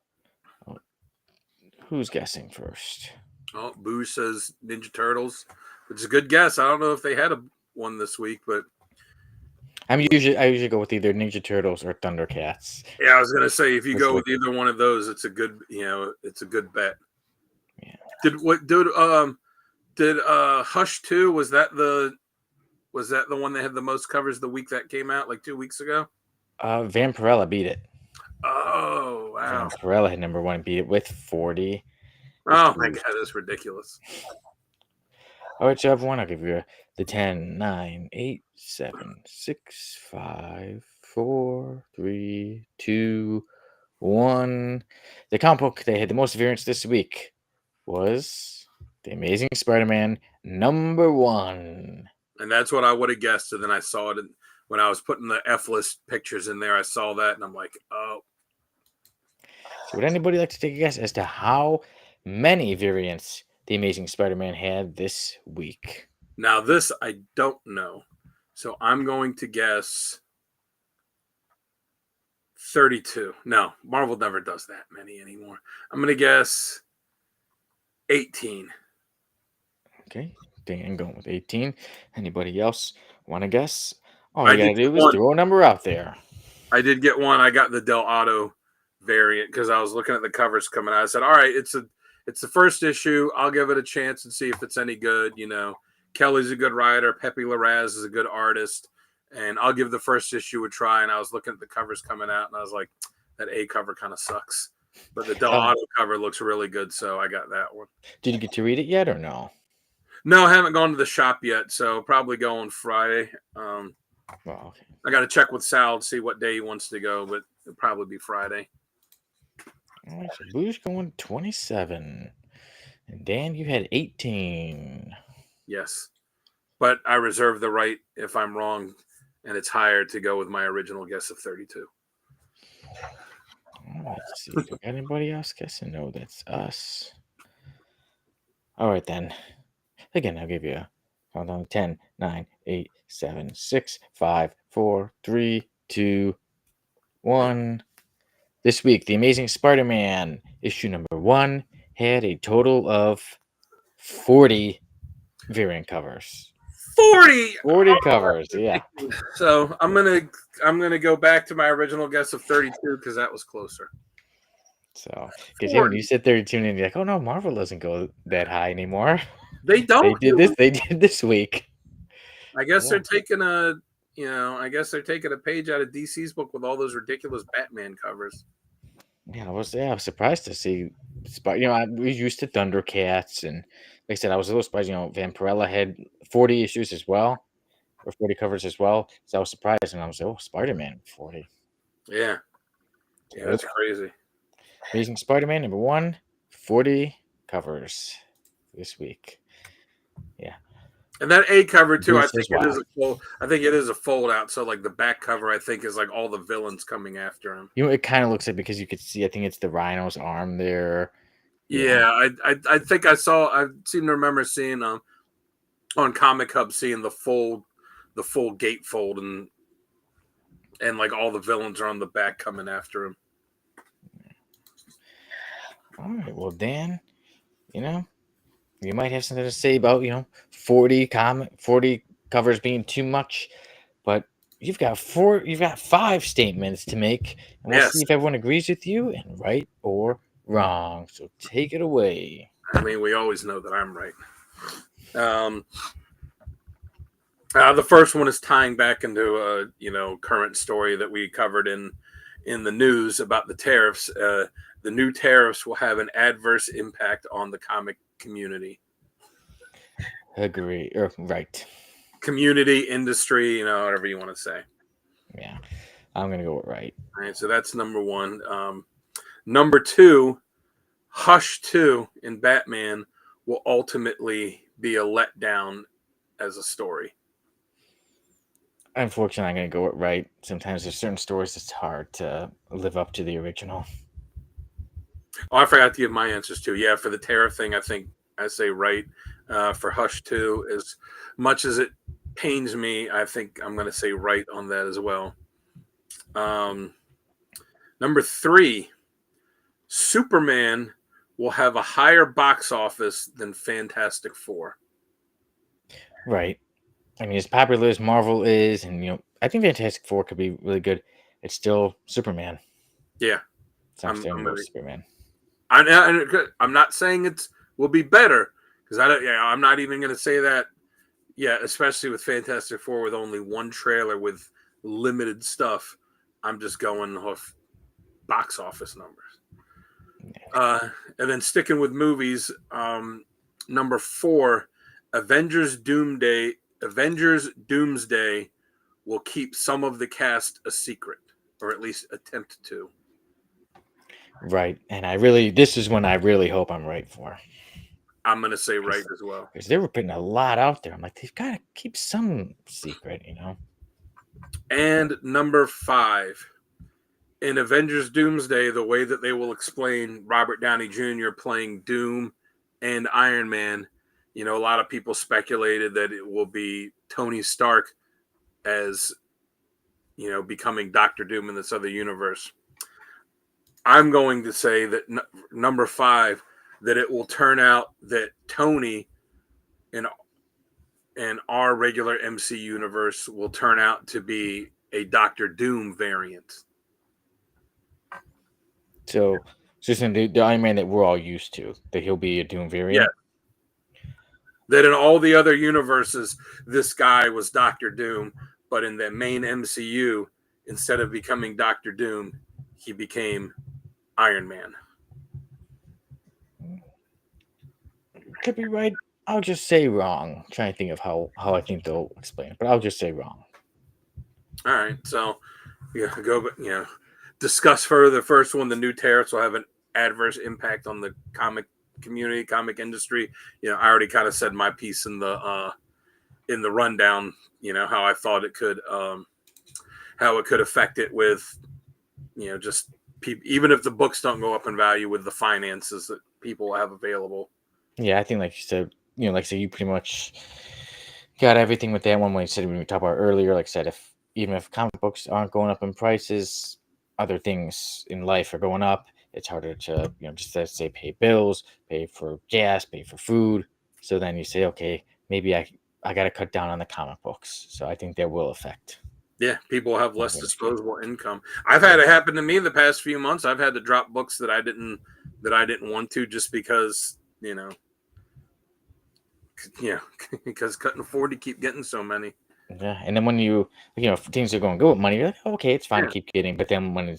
Who's guessing first? Oh, Boo says Ninja Turtles, which is a good guess. I don't know if they had one this week, but I usually go with either Ninja Turtles or Thundercats. Yeah, I was gonna say if you go with either one of those, it's a good it's a good bet. Yeah. Did Hush 2 was that the one that had the most covers the week that came out like 2 weeks ago? Vampirella beat it. Oh wow! Vampirella had number 1, beat it with 40. Oh my god, that's ridiculous. All right, so everyone, I'll give you the 10, 9, 8, 7, 6, 5, 4, 3, 2, 1. The comic book that had the most variants this week was The Amazing Spider-Man #1. And that's what I would have guessed. And then I saw it when I was putting the F-list pictures in there. I saw that, and I'm like, oh. So would anybody like to take a guess as to how many variants The Amazing Spider-Man had this week? Now, this I don't know. So I'm going to guess 32. No, Marvel never does that many anymore. I'm going to guess 18. Okay, Dan going with 18. Anybody else want to guess? All you got to do is throw a number out there. I did get one. I got the Del Auto variant because I was looking at the covers coming out. I said, all right, it's the first issue. I'll give it a chance and see if it's any good. Kelly's a good writer. Pepe Larraz is a good artist. And I'll give the first issue a try. And I was looking at the covers coming out, and I was like, that A cover kind of sucks. But the Del Auto cover looks really good, so I got that one. Did you get to read it yet or no? No, I haven't gone to the shop yet, so probably go on Friday. Well, okay. I got to check with Sal to see what day he wants to go, but it'll probably be Friday. All right, so Blue's going 27. And Dan, you had 18. Yes. But I reserve the right, if I'm wrong and it's higher, to go with my original guess of 32. All right, let's see. Do we got anybody else guessing? No, that's us. All right, then. Again, I'll give you a countdown 10, 9, 8, 7, 6, 5, 4, 3, 2, 1. This week, The Amazing Spider Man, issue number 1, had a total of 40 variant covers. 40. 40 covers, yeah. So I'm gonna go back to my original guess of 32 because that was closer. So, because when you said 32, and you're like, oh no, Marvel doesn't go that high anymore. They don't. They did this. They did this week. I guess they're taking I guess they're taking a page out of DC's book with all those ridiculous Batman covers. Yeah, I was surprised to see. I was used to Thundercats, and like I said, I was a little surprised. Vampirella had 40 issues as well, or 40 covers as well. So I was surprised, and I was like, oh, Spider-Man 40. Yeah, that's crazy. Amazing Spider-Man number 1, 40 covers this week. Yeah. And that A cover too, This is wild. I think it is a fold out. So like the back cover, I think is like all the villains coming after him. It kind of looks like, because you could see, I think it's the Rhino's arm there. Yeah, I think I seem to remember seeing on Comic Hub seeing the full gatefold and like all the villains are on the back coming after him. All right, well, Dan, you might have something to say about 40 covers being too much, but you've got 5 statements to make, and we'll see if everyone agrees with you and right or wrong. So take it away. I mean, we always know that I'm right. The first one is tying back into a current story that we covered in the news about the tariffs. The new tariffs will have an adverse impact on the comic community. Agree. Right. Community, industry, whatever you want to say. Yeah, I'm gonna go with right. All right, so that's number 1. Number 2, Hush 2 in Batman will ultimately be a letdown as a story. Unfortunately, I'm going to go with right. Sometimes there's certain stories it's hard to live up to the original. Oh, I forgot to give my answers too. Yeah, for the tariff thing, I think I say right. For Hush 2, as much as it pains me, I think I'm going to say right on that as well. Number 3, Superman will have a higher box office than Fantastic Four. Right. I mean, as popular as Marvel is, and I think Fantastic Four could be really good. It's still Superman. Yeah, So I'm still Superman. I'm not saying it will be better because I'm not even going to say that. Yeah, especially with Fantastic Four with only one trailer with limited stuff. I'm just going off box office numbers. And then sticking with movies, number 4, Avengers Doomsday will keep some of the cast a secret, or at least attempt to. Right. And this is one I really hope I'm right for. I'm going to say right as well. Because they were putting a lot out there. I'm like, they've got to keep some secret, And number 5, in Avengers Doomsday, the way that they will explain Robert Downey Jr. playing Doom and Iron Man, a lot of people speculated that it will be Tony Stark as, becoming Doctor Doom in this other universe. I'm going to say that number 5, that it will turn out that Tony in our regular MC universe will turn out to be a Doctor Doom variant. So just in the Iron Man that we're all used to, that he'll be a Doom variant? Yeah. That in all the other universes, this guy was Doctor Doom, but in the main MCU, instead of becoming Doctor Doom, he became Iron Man. Could be right. I'll just say wrong. I'm trying to think of how I think they'll explain it, but I'll just say wrong. All right, so discuss further. The first one, the new tariffs will have an adverse impact on the comic community, comic industry. I already kind of said my piece in the rundown. How I thought it could how it could affect it with just people, even if the books don't go up in value, with the finances that people have available. Yeah, I think like you said, like I said, you pretty much got everything with that one. When you said when we talked about earlier, like I said, if even if comic books aren't going up in prices, other things in life are going up. It's harder to just to say pay bills, pay for gas, pay for food. So then you say, okay, maybe I got to cut down on the comic books. So I think that will affect. Yeah, people have Comic less industry. disposable income. I've had Yeah. it happen to me the past few months. I've had to drop books that I didn't want to, just because because couldn't afford to keep getting so many. Yeah, and then when if things are going good with money, you're like, okay, it's fine to Yeah, keep getting. But then when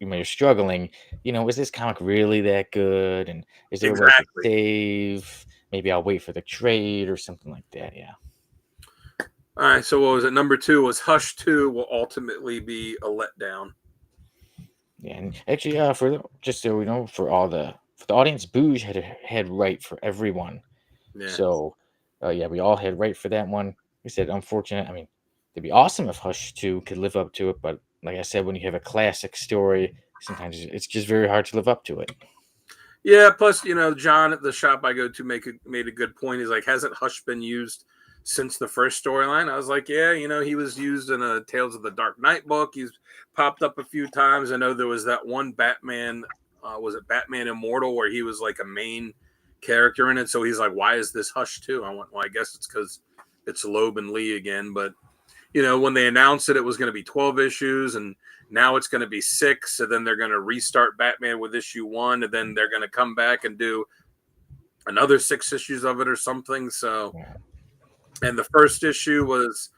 you're struggling, is this comic really that good? And is there a way I could exactly. save? Maybe I'll wait for the trade or something like that. Yeah. All right, so what was it? Number 2 was Hush 2 will ultimately be a letdown. Yeah, and actually, just so we know, for the audience, Booge had right for everyone. Yeah. So, yeah, we all had right for that one. We said, unfortunate. I mean, it'd be awesome if Hush 2 could live up to it, but like I said, when you have a classic story, sometimes it's just very hard to live up to it. Yeah, plus, John at the shop I go to made a good point. He's like, hasn't Hush been used since the first storyline? I was like, yeah, he was used in a Tales of the Dark Knight book. He's popped up a few times. I know there was that one Batman, was it Batman Immortal, where he was like a main character in it. So he's like, why is this Hush too? I went, well, I guess it's because it's Loeb and Lee again. But when they announced it was going to be 12 issues, and now it's going to be 6, and then they're going to restart Batman with issue 1, and then they're going to come back and do another 6 issues of it or something. So, Yeah. and the first issue was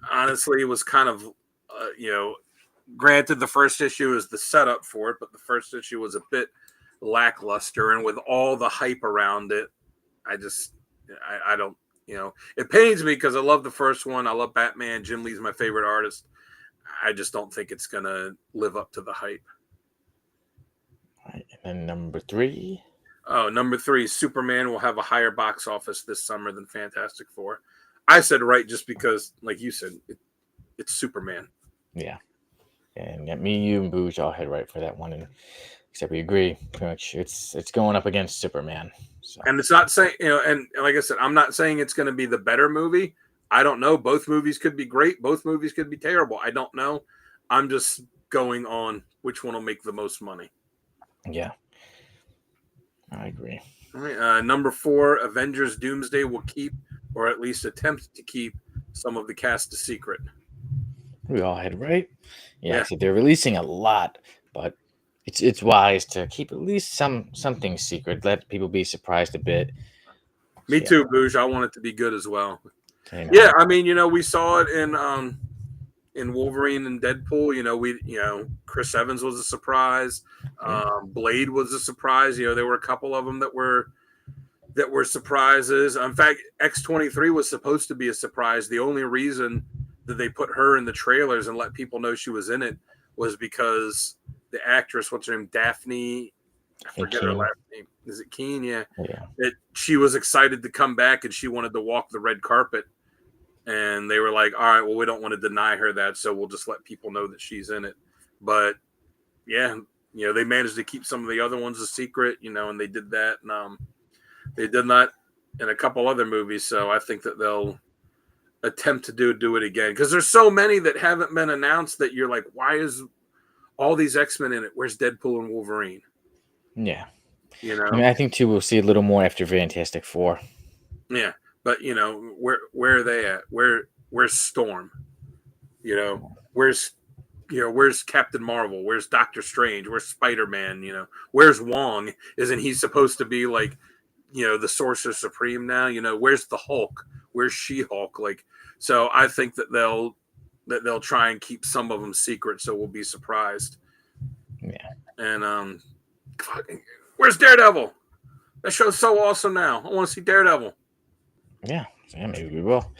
honestly was kind of, granted the first issue is the setup for it, but the first issue was a bit lackluster, and with all the hype around it, I don't, it pains me because I love the first one. I love Batman. Jim Lee's my favorite artist. I just don't think it's going to live up to the hype. All right, and then number 3. Oh, number 3, Superman will have a higher box office this summer than Fantastic Four. I said right just because, like you said, it's Superman. Yeah. And yeah, me, you, and Booge all had right for that one. And except we agree, pretty much it's going up against Superman. So And it's not saying, and like I said, I'm not saying it's going to be the better movie. I don't know. Both movies could be great. Both movies could be terrible. I don't know. I'm just going on which one will make the most money. yeah, I agree. All right, number 4, Avengers Doomsday will keep, or at least attempt to keep, some of the cast a secret. We all had right. Yeah, Yeah, except they're releasing a lot, but it's wise to keep at least something secret. Let people be surprised a bit. me So, yeah, too, Booge. I want it to be good as well. same Yeah, here. I mean, we saw it in Wolverine and Deadpool. Chris Evans was a surprise. Yeah, Blade was a surprise. There were a couple of them that were surprises. In fact, X-23 was supposed to be a surprise. The only reason that they put her in the trailers and let people know she was in it was because the actress, what's her name, Daphne, I and forget her Keen. last name. Is it Keen? Yeah. Yeah, She was excited to come back, and she wanted to walk the red carpet. And they were like, all right, well, we don't want to deny her that, so we'll just let people know that she's in it. But yeah, they managed to keep some of the other ones a secret, and they did that. And they did that in a couple other movies, so I think that they'll attempt to do it again, because there's so many that haven't been announced that you're like, why is all these X-Men in it? Where's Deadpool and Wolverine? yeah. You I mean, know, I think too we'll see a little more after Fantastic Four. yeah, but where are they at? Where's Storm? Where's where's Captain Marvel? Where's Doctor Strange? Where's Spider-Man? Where's Wong? Isn't he supposed to be like, the Sorcerer Supreme now? Where's the Hulk? Where's She-Hulk? Like, so I think that they'll try and keep some of them secret, so we'll be surprised. Yeah, And where's Daredevil? That show's so awesome now. I want to see Daredevil. yeah. So, yeah, maybe we will.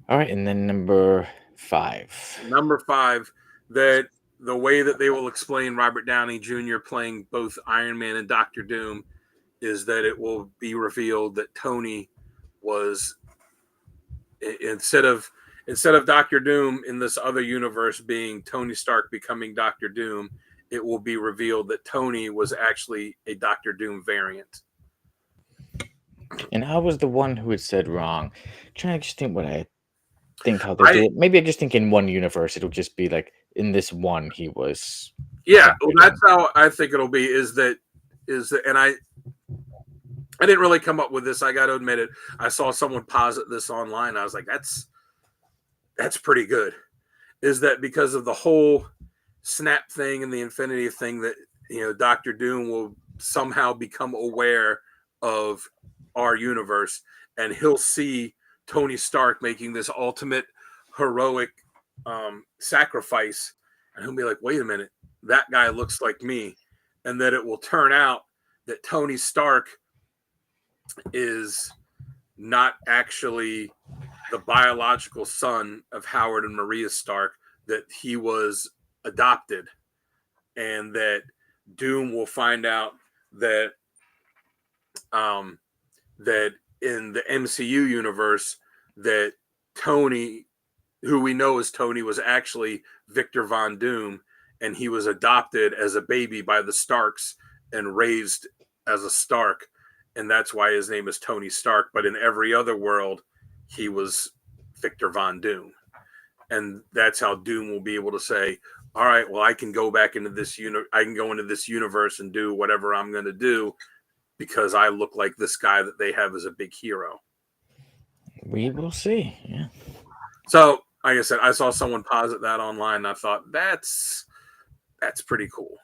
All right, and then number 5. Number 5, that the way that they will explain Robert Downey Jr. playing both Iron Man and Doctor Doom is that it will be revealed that Tony was, instead of Doctor Doom in this other universe being Tony Stark becoming Doctor Doom, it will be revealed that Tony was actually a Doctor Doom variant. And I was the one who had said wrong. Trying to just think what I think how they do it. Maybe I just think in one universe it'll just be like in this one he was. Yeah, well, that's how I think it'll be. Is that, and I didn't really come up with this. I got to admit it. I saw someone posit this online. I was like, that's pretty good. Is that because of the whole snap thing and the Infinity thing that, Doctor Doom will somehow become aware of our universe, and he'll see Tony Stark making this ultimate heroic sacrifice, and he'll be like, wait a minute, that guy looks like me. And that it will turn out that Tony Stark is not actually the biological son of Howard and Maria Stark, that he was adopted, and that Doom will find out that that in the MCU universe, that Tony, who we know as Tony, was actually Victor Von Doom, and he was adopted as a baby by the Starks and raised as a Stark, and that's why his name is Tony Stark. But in every other world, he was Victor Von Doom, and that's how Doom will be able to say, all right, well, I can go back into this I can go into this universe and do whatever I'm going to do because I look like this guy that they have as a big hero. We will see. Yeah. So, like I said, I saw someone posit that online, and I thought that's pretty cool.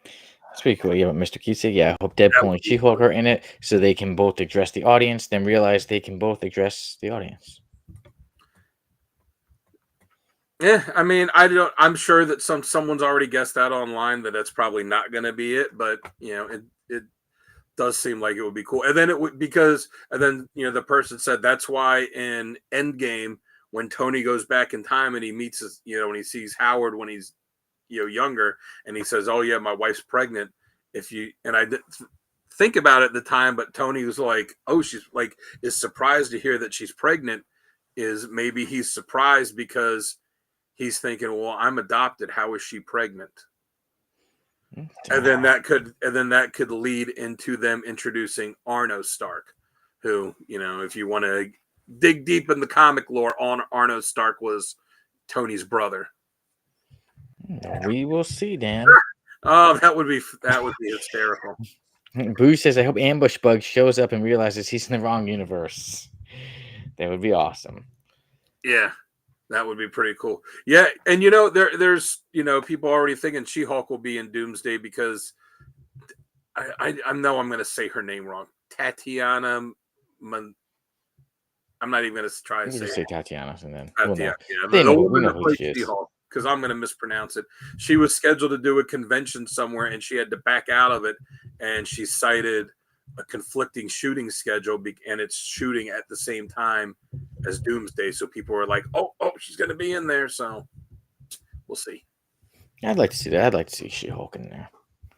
That's pretty cool. Yeah, but Mr. Keith said, yeah, I hope Deadpool and She-Hulk are in it so they can both address the audience, then realize they can both address the audience. Yeah, I mean, I'm sure that someone's already guessed that online, that that's probably not going to be it, but it does seem like it would be cool. And then the person said that's why in Endgame, when Tony goes back in time and he meets his, when he sees Howard when he's younger, and he says, oh yeah, my wife's pregnant. I didn't think about it at the time, but Tony was like, oh, she's like, is surprised to hear that she's pregnant. Is maybe he's surprised because he's thinking, well, I'm adopted, how is she pregnant? And then that could lead into them introducing Arno Stark, who, if you want to dig deep in the comic lore, Arno Stark was Tony's brother. We will see, Dan. Oh, that would be hysterical. Bruce says, I hope Ambush Bug shows up and realizes he's in the wrong universe. That would be awesome. Yeah, that would be pretty cool. Yeah, and there's people already thinking She-Hulk will be in Doomsday because I know I'm going to say her name wrong. Tatiana. I'm not even going to try to say Tatiana, and then Tatiana. They know who she is. She-Hulk, because I'm going to mispronounce it. She was scheduled to do a convention somewhere, and she had to back out of it, and she cited a conflicting shooting schedule, and it's shooting at the same time as Doomsday. So people were like, oh, she's going to be in there. So we'll see. I'd like to see that. I'd like to see She-Hulk in there.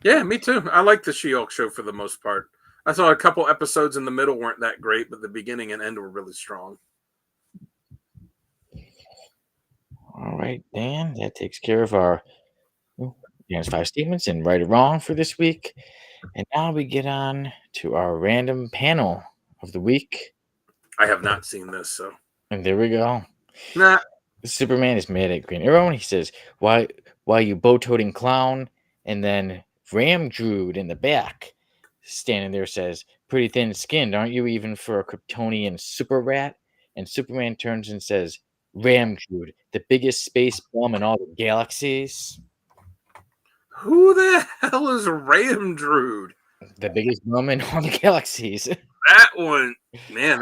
Yeah, me too. I like the She-Hulk show for the most part. I saw a couple episodes in the middle weren't that great, but the beginning and end were really strong. All right, Dan, that takes care of our Dan's 5 statements and right or wrong for this week. And now we get on to our random panel of the week. I have not seen this, so. And there we go. Nah. Superman is mad at Green Arrow, and he says, why you bow-toting clown? And then Ram Druid in the back, standing there, says, pretty thin-skinned, aren't you, even for a Kryptonian super rat? And Superman turns and says, Ram Druid, the biggest space bum in all the galaxies. Who the hell is Ram Druid? The biggest bum in all the galaxies. That one, man,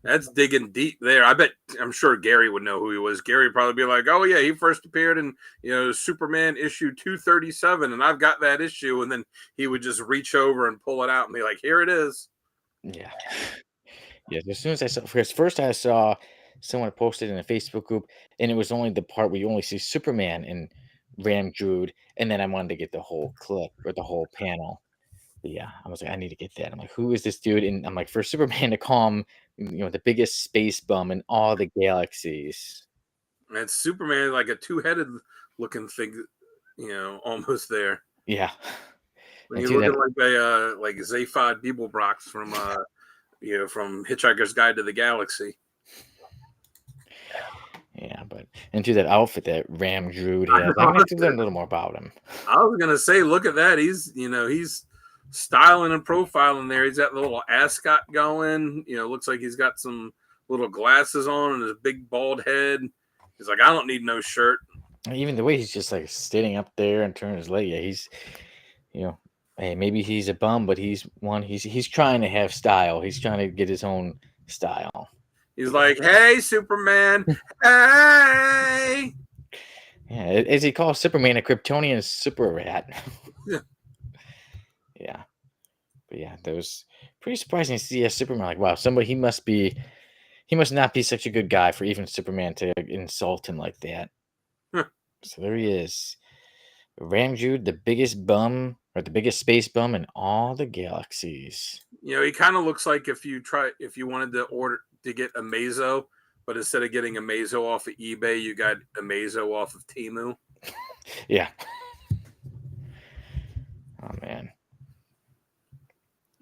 that's digging deep there. I'm sure Gary would know who he was. Gary would probably be like, oh yeah, he first appeared in Superman issue 237, and I've got that issue, and then he would just reach over and pull it out and be like, here it is. Yeah. As soon as I saw, because first I saw someone posted in a Facebook group, and it was only the part where you only see Superman and Ram Druid, and then I wanted to get the whole clip or the whole panel. But yeah, I was like, I need to get that. I'm like, who is this dude? And I'm like, for Superman to call him, the biggest space bum in all the galaxies. And Superman, like a two-headed looking thing, almost there. Yeah. When And you to look at that, like Zaphod Beeblebrox from Hitchhiker's Guide to the Galaxy. yeah, and to that outfit that Ram Druid has, I'm gonna have to learn a little more about him. I was gonna say, look at that. He's styling and profiling there. He's got the little ascot going. Looks like he's got some little glasses on and his big bald head. He's like, I don't need no shirt. Even the way he's just like standing up there and turning his leg, yeah, he's, hey, maybe he's a bum, but he's trying to have style. He's trying to get his own style. He's like, hey, Superman, hey. Yeah, as he calls Superman a Kryptonian super rat. Yeah. Yeah. But yeah, that was pretty surprising to see Superman. Like, wow, he must not be such a good guy for even Superman to insult him like that. So there he is. Ram Druid, the biggest bum or the biggest space bum in all the galaxies. He kind of looks like if you wanted to get a Mazo, but instead of getting a Mazo off of eBay, you got a Mazo off of Temu. Yeah. Oh man.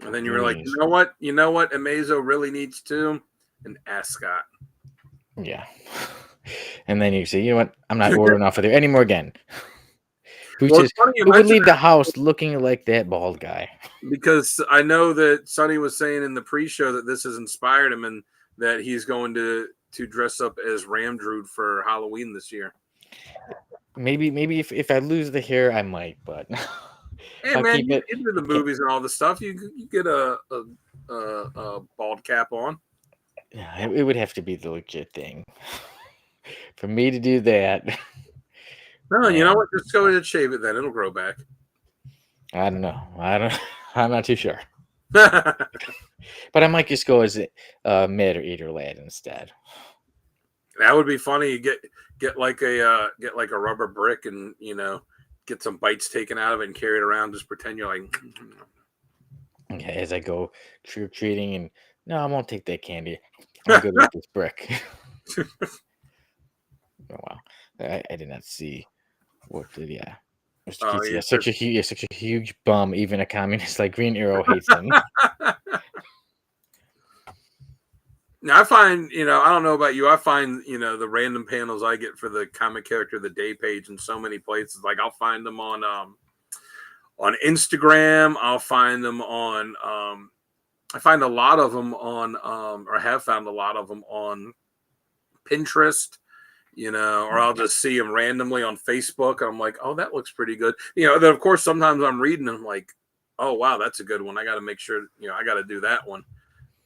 And then you were like, you know what? A Mazo really needs too? An ascot. Yeah. And then you say, you know what? I'm not ordering off of there anymore again. Who would leave the house looking like that bald guy? Because I know that Sonny was saying in the pre-show that this has inspired him and that he's going to dress up as Ram Druid for Halloween this year. Maybe if I lose the hair, I might, but hey man, you into the movies and all the stuff, you get a bald cap on. Yeah, it would have to be the legit thing for me to do that. No, you know what? Just go ahead and shave it. Then it'll grow back. I don't know. I'm not too sure. But I might just go as mid or eater lad instead. That would be funny. You get like a rubber brick and get some bites taken out of it and carry it around. Just pretend you're like. Yeah, as I go trick or treating, and no, I won't take that candy. I'm good with this brick. Oh wow, I did not see what did yeah. Mr. Keith, such a huge bum. Even a communist like Green Arrow hates him. Now I find, I don't know about you. I find, the random panels I get for the comic character of the day page in so many places. Like I'll find them on Instagram. I'll find them on. I find a lot of them on, or have found a lot of them on Pinterest. Or I'll just see them randomly on Facebook. And I'm like, oh, that looks pretty good. Then of course, sometimes I'm reading and I'm like, oh, wow, that's a good one. I got to make sure, I got to do that one.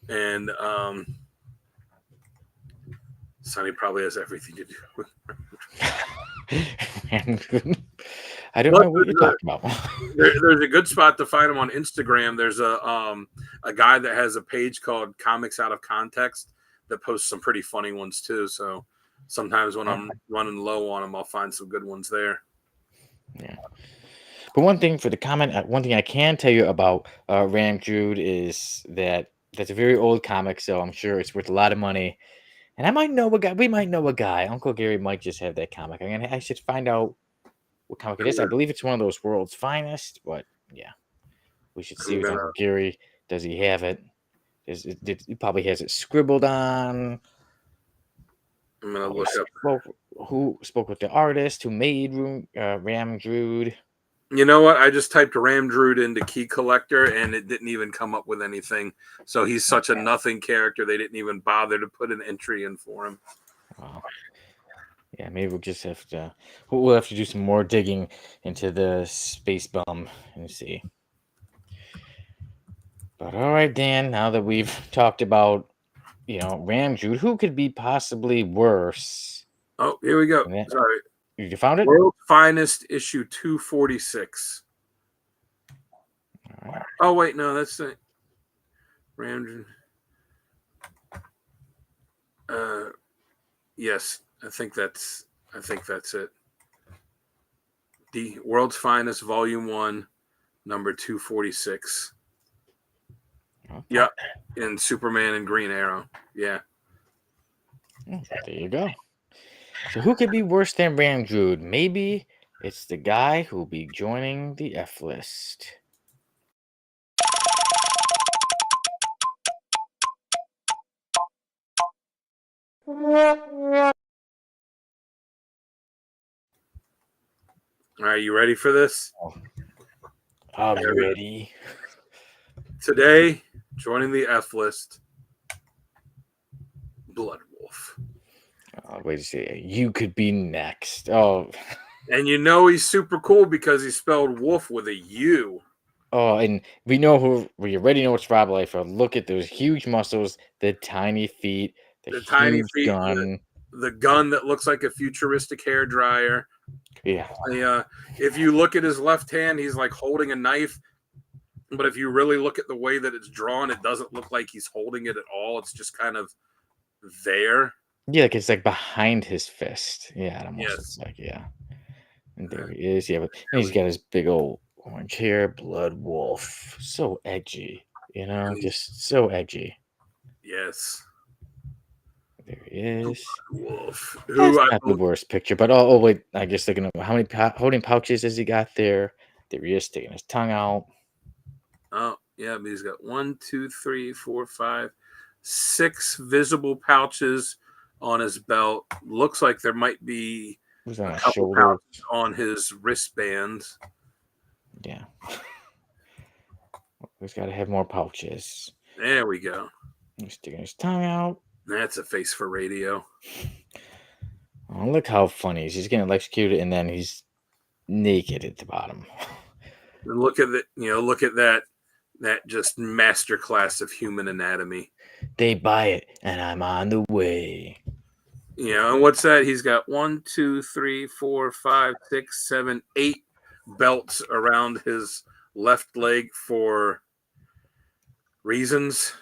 And Sonny probably has everything to do with I don't know what you're talking about. There's a good spot to find them on Instagram. There's a guy that has a page called Comics Out of Context that posts some pretty funny ones too. So sometimes when I'm running low on them, I'll find some good ones there. Yeah. But one thing I can tell you about Ram Druid is that's a very old comic, so I'm sure it's worth a lot of money. And I might know a guy. We might know a guy. Uncle Gary might just have that comic. I should find out what comic it is. I believe it's one of those World's Finest. But yeah, we should see with Uncle Gary. Does he have it? He probably has it scribbled on. I'm gonna look up who spoke with the artist who made Ram Druid. You know what? I just typed Ram Druid into Key Collector and it didn't even come up with anything. So he's such a nothing character. They didn't even bother to put an entry in for him. Wow. Yeah, maybe we'll just have to. We'll have to do some more digging into the space bum and see. But all right, Dan. Now that we've talked about, Ram Druid, who could be possibly worse? Oh, here we go. Sorry. You found it? World's Finest issue 246. All right. Oh, wait, no, that's the Ram. Yes, I think that's it. The World's Finest, Volume 1, number 246. Okay. Yep, in Superman and Green Arrow. Yeah. There you go. So who could be worse than Ramjude? Maybe it's the guy who'll be joining the F list. All right, you ready for this? I'm ready. Today, joining the F list, Bloodwulf. Wait a second. You could be next. Oh, And you know he's super cool because he spelled wolf with a U. oh, and we know who. We already know it's Rob Liefeld. Look at those huge muscles, the tiny feet, the The tiny huge feet, gun. the gun that looks like a futuristic hair dryer. Yeah. If you look at his left hand, he's like holding a knife. But if you really look at the way that it's drawn, it doesn't look like he's holding it at all. It's just kind of there. Yeah, like it's like behind his fist. Yeah, it almost Yes. looks like, yeah. And there he is. Yeah, but and he's got his big old orange hair, blood wolf. So edgy, just so edgy. Yes. There he is. Wolf. That's Who I not the worst picture, but wait, I guess they're gonna. How many holding pouches has he got there? There he is, sticking his tongue out. Oh, yeah, but he's got 1, 2, 3, 4, 5, 6 visible pouches on his belt. Looks like there might be Who's on a his couple shoulder? pouches on his wristbands. Yeah. He's got to have more pouches. There we go. He's sticking his tongue out. That's a face for radio. Oh, look how funny he is. He's getting electrocuted, and then he's naked at the bottom. And look at that just masterclass of human anatomy. They buy it, and I'm on the way. And what's that? He's got 1, 2, 3, 4, 5, 6, 7, 8 belts around his left leg for reasons.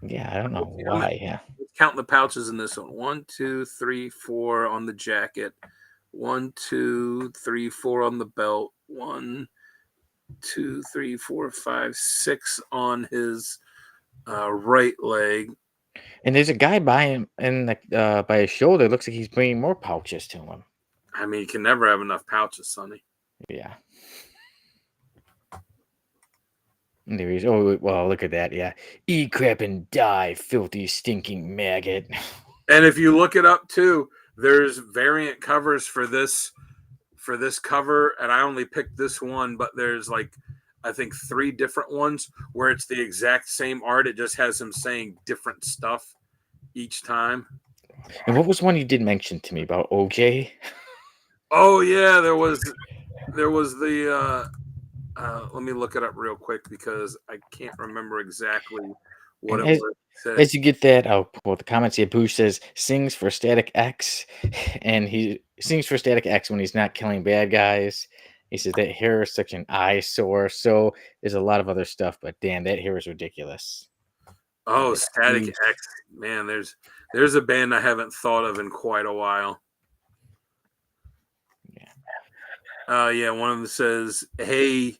Yeah, I don't know why. Yeah. Let's count the pouches in this one. 1, 2, 3, 4 on the jacket. 1, 2, 3, 4 on the belt. 1, 2, 3, 4, 5, 6 on his right leg. And there's a guy by him by his shoulder. It looks like he's bringing more pouches to him. I mean, you can never have enough pouches, Sonny. Yeah. And there he is. Oh, well, look at that. Yeah. Eat crap and die, filthy, stinking maggot. And if you look it up too, there's variant covers for this cover, and I only picked this one, but there's like I think 3 different ones where it's the exact same art. It just has him saying different stuff each time. And what was one you did mention to me about OJ? Oh yeah, there was the let me look it up real quick because I can't remember exactly what And it was. as you get that, I'll quote the comments here. Boosh says, sings for Static X, and he sings for Static X when he's not killing bad guys. He says that hair is such an eyesore. So there's a lot of other stuff, but damn, that hair is ridiculous. Oh, Static X, man, there's a band I haven't thought of in quite a while. Yeah, one of them says, "Hey,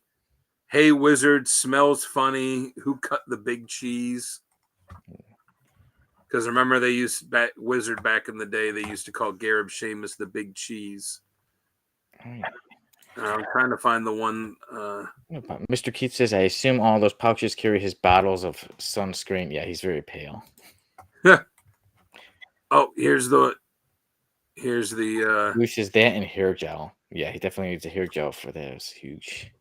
wizard, smells funny. Who cut the big cheese?" Because remember, they used wizard back in the day. They used to call Garib Sheamus the Big Cheese. I'm trying to find the one. Mr. Keith says, "I assume all those pouches carry his bottles of sunscreen." Yeah, he's very pale. Oh, here's the. Boosh is that and hair gel. Yeah, he definitely needs a hair gel for those. Huge.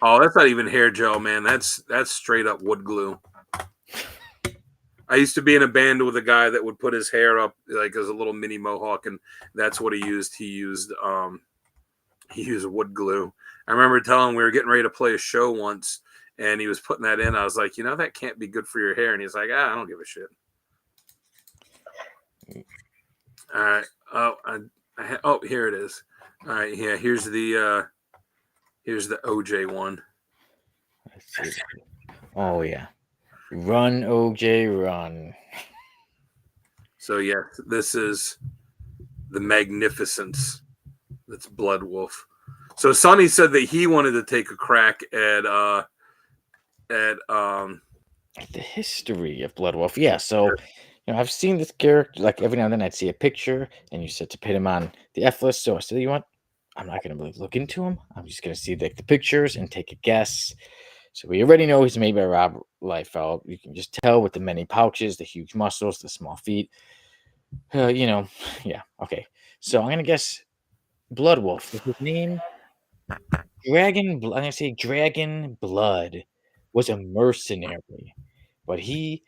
Oh, that's not even hair gel, man. That's straight up wood glue. I used to be in a band with a guy that would put his hair up like as a little mini mohawk, and that's what he used. He used wood glue. I remember telling him we were getting ready to play a show once, and he was putting that in. I was like, that can't be good for your hair. And he's like, I don't give a shit. All right. Oh, here it is. All right. Yeah. Here's the OJ one. Let's see. Oh yeah. Run, OJ, run. So yeah, this is the magnificence that's Bloodwulf. So Sonny said that he wanted to take a crack at the history of Bloodwulf. Yeah, so I've seen this character like every now and then. I'd see a picture, and you said to put him on the F list. So I said, you want? I'm not going to really look into him. I'm just going to see the pictures and take a guess. So we already know he's made by Rob Liefeld. You can just tell with the many pouches, the huge muscles, the small feet. Yeah. Okay. So I'm going to guess Bloodwulf. Is his name I'm going to say Dragon Blood was a mercenary, but he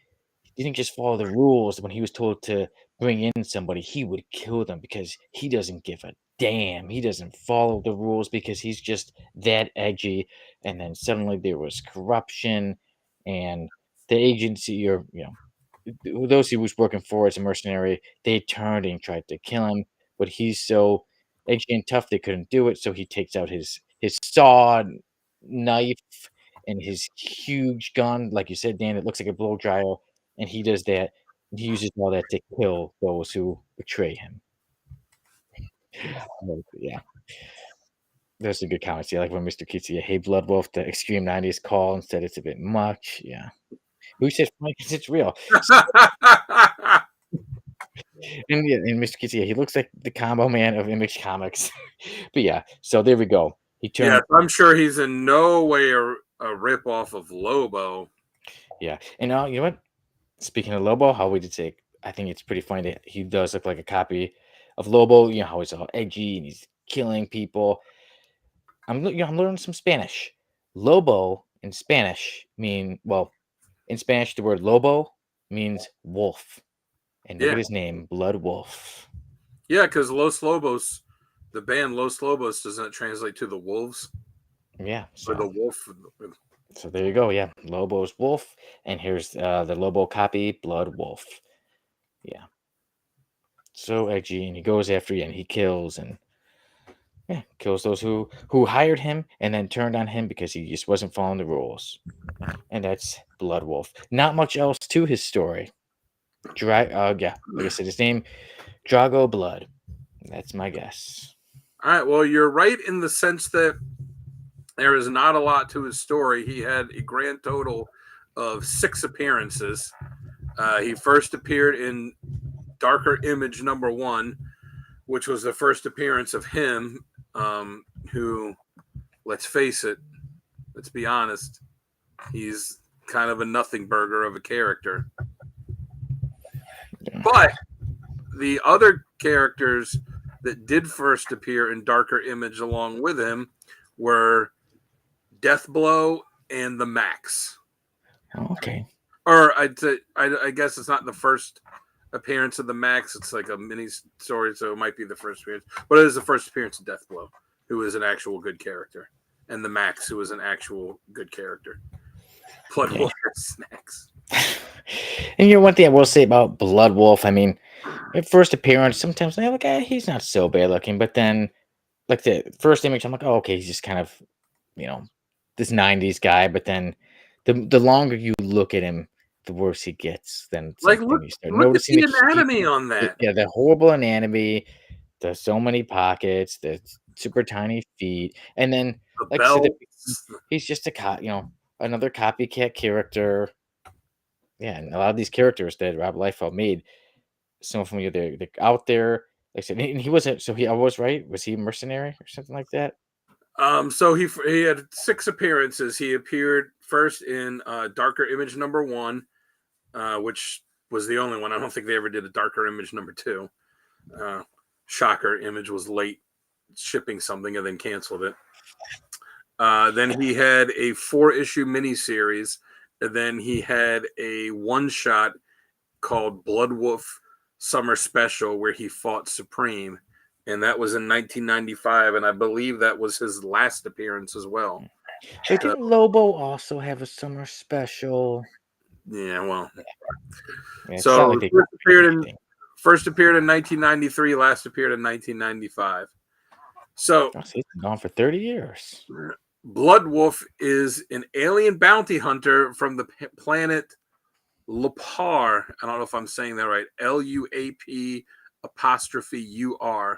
didn't just follow the rules. When he was told to bring in somebody, he would kill them because he doesn't give a damn. He doesn't follow the rules because he's just that edgy. And then suddenly there was corruption, and the agency, or those he was working for as a mercenary, they turned and tried to kill him. But he's so edgy and tough they couldn't do it. So he takes out his saw, knife, and his huge gun, like you said, Dan. It looks like a blow dryer, and he does that. And he uses all that to kill those who betray him. Yeah, there's a good comment. See, like when Mr. Keats said, "Hey, Bloodwulf," the extreme '90s call and said it's a bit much. Yeah, who says because it's real? And Mr. Keats, yeah, he looks like the combo man of Image Comics. But yeah, so there we go. He turned. Yeah, I'm sure he's in no way a rip off of Lobo. Yeah, and you know what? Speaking of Lobo, how we did say, I think it's pretty funny that he does look like a copy of Lobo. You know how he's all edgy and he's killing people. I'm learning some Spanish. Lobo in Spanish in Spanish the word Lobo means wolf, and look at his name, Bloodwulf. Yeah, because Los Lobos, the band Los Lobos, doesn't translate to the wolves. Yeah, or the wolf. So there you go. Yeah, Lobo's wolf, and here's the Lobo copy, Bloodwulf. Yeah, so edgy, and he goes after you, and he kills kills those who hired him, and then turned on him because he just wasn't following the rules. And that's Bloodwulf. Not much else to his story. Like I said, his name Drago Blood. That's my guess. All right. Well, you're right in the sense that there is not a lot to his story. He had a grand total of 6 appearances. He first appeared in Darker Image #1, which was the first appearance of him, who, let's face it, let's be honest, he's kind of a nothing burger of a character. But the other characters that did first appear in Darker Image along with him were Deathblow and the Max. Okay. Or I guess it's not the first appearance of the Max. It's like a mini story, so it might be the first appearance. But it is the first appearance of Deathblow, who is an actual good character, and the Max, who is an actual good character. Bloodwulf snacks. And one thing I will say about Bloodwulf, I mean, at first appearance, sometimes I look at he's not so bad looking, but then like the first image, I'm like, oh, okay, he's just kind of, this '90s guy. But then the longer you look at him, the worse he gets. Then it's like look at the anatomy on that. Yeah, the horrible anatomy. There's so many pockets. The super tiny feet, and then like I said, he's just another copycat character. Yeah, and a lot of these characters that Rob Liefeld made, some of them they're out there. Like I said, and he wasn't. So I was right. Was he a mercenary or something like that? So he had 6 appearances. He appeared first in Darker Image #1, which was the only one. I don't think they ever did a Darker Image #2. Shocker, Image was late shipping something and then canceled it. Then he had a 4-issue miniseries, and then he had a one-shot called Bloodwulf Summer Special where he fought Supreme. And that was in 1995, and I believe that was his last appearance as well. But didn't Lobo also have a summer special? Yeah, well. Yeah, so like first appeared in 1993, last appeared in 1995. So he's been gone for 30 years. Bloodwulf is an alien bounty hunter from the planet Lapar. I don't know if I'm saying that right. LUAPAR. _UR,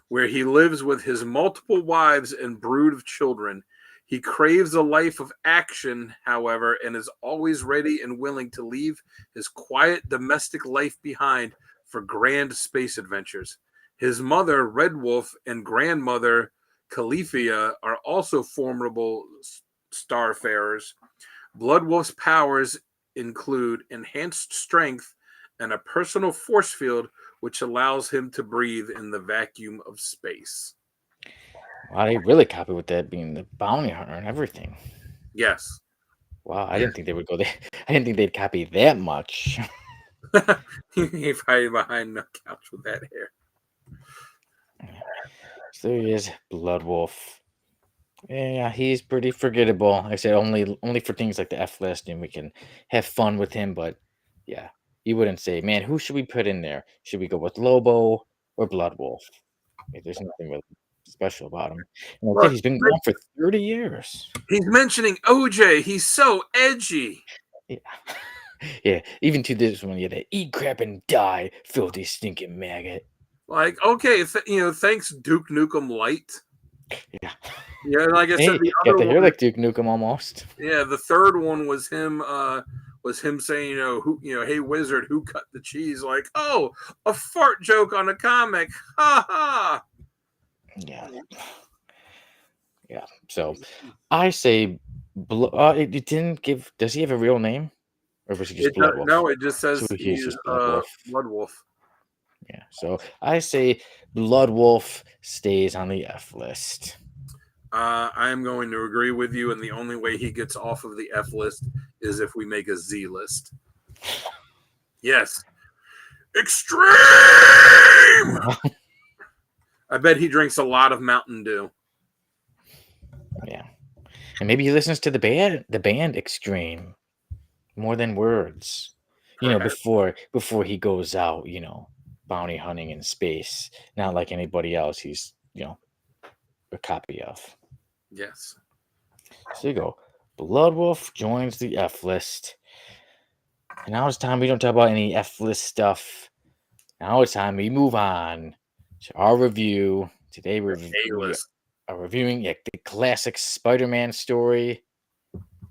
where he lives with his multiple wives and brood of children. He craves a life of action, however, and is always ready and willing to leave his quiet domestic life behind for grand space adventures. His mother, Redwolf, and grandmother, Califia, are also formidable starfarers. Bloodwolf's powers include enhanced strength and a personal force field, which allows him to breathe in the vacuum of space. Wow, they really copied with that being the bounty hunter and everything. Yes. Wow, I didn't think they would go there. I didn't think they'd copy that much. He's hiding behind the couch with that hair. So there he is, Bloodwulf. Yeah, he's pretty forgettable. Like I said only for things like the F list, and we can have fun with him. But yeah, you wouldn't say, man, who should we put in there? Should we go with Lobo or Bloodwulf? There's nothing really special about him. And like I said, Look, he's been gone for 30 years. he's mentioning OJ. He's so edgy. Yeah. Yeah, even to this one, yeah, they eat crap and die, filthy stinking maggot. Like, okay, thanks Duke Nukem Light. Yeah. Yeah, like I said, Hey, the got other to hear one, like Duke Nukem almost. yeah, the third one was him. Was him saying, hey wizard, who cut the cheese? Like, oh, a fart joke on a comic, ha ha. Yeah. Yeah. So I say, it didn't give. Does he have a real name, or was he just Bloodwulf? No, it just says So he's he's just Bloodwulf. Bloodwolf. Yeah. So I say Bloodwulf stays on the F list. I am going to agree with you, and the only way he gets off of the F list is if we make a Z list. Yes. Extreme! I bet he drinks a lot of Mountain Dew. Yeah. And maybe he listens to the band Extreme more than words. Before he goes out, bounty hunting in space. Not like anybody else he's, a copy of. Yes. So you go. Bloodwulf joins the F list. And now it's time we don't talk about any F list stuff. Now it's time we move on to our review. Today we are reviewing the classic Spider-Man story,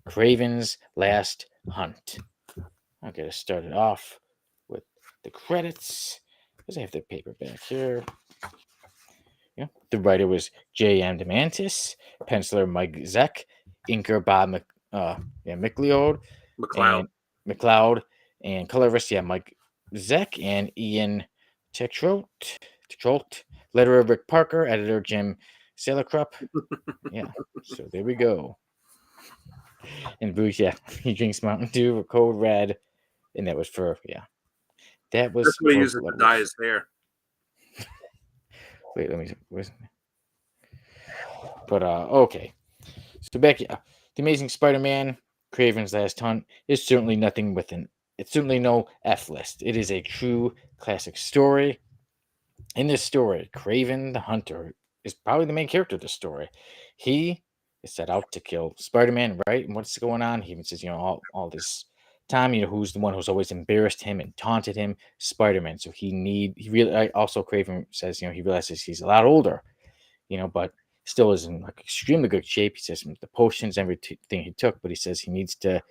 Kraven's Last Hunt. I'll get us started off with the credits, because I have the paperback here. The writer was J.M. DeMantis, penciler Mike Zeck, inker Bob McLeod, McLeod, and colorist Mike Zeck and Ian Tetrolt, letterer Rick Parker, editor Jim Salicrup. Yeah, so there we go. And Bruce, he drinks Mountain Dew or Code Red, and that was for that was. That's what he for uses to dye his hair. Wait, let me. But okay. So back, the Amazing Spider-Man, Kraven's Last Hunt is certainly nothing it's certainly no F list. It is a true classic story. In this story, Kraven the Hunter is probably the main character of the story. He is set out to kill Spider-Man, right? And what's going on? He even says, all this time, who's the one who's always embarrassed him and taunted him? Spider-Man. So also Kraven says, he realizes he's a lot older, but still is in extremely good shape. He says the potions, everything he took, but he says he needs to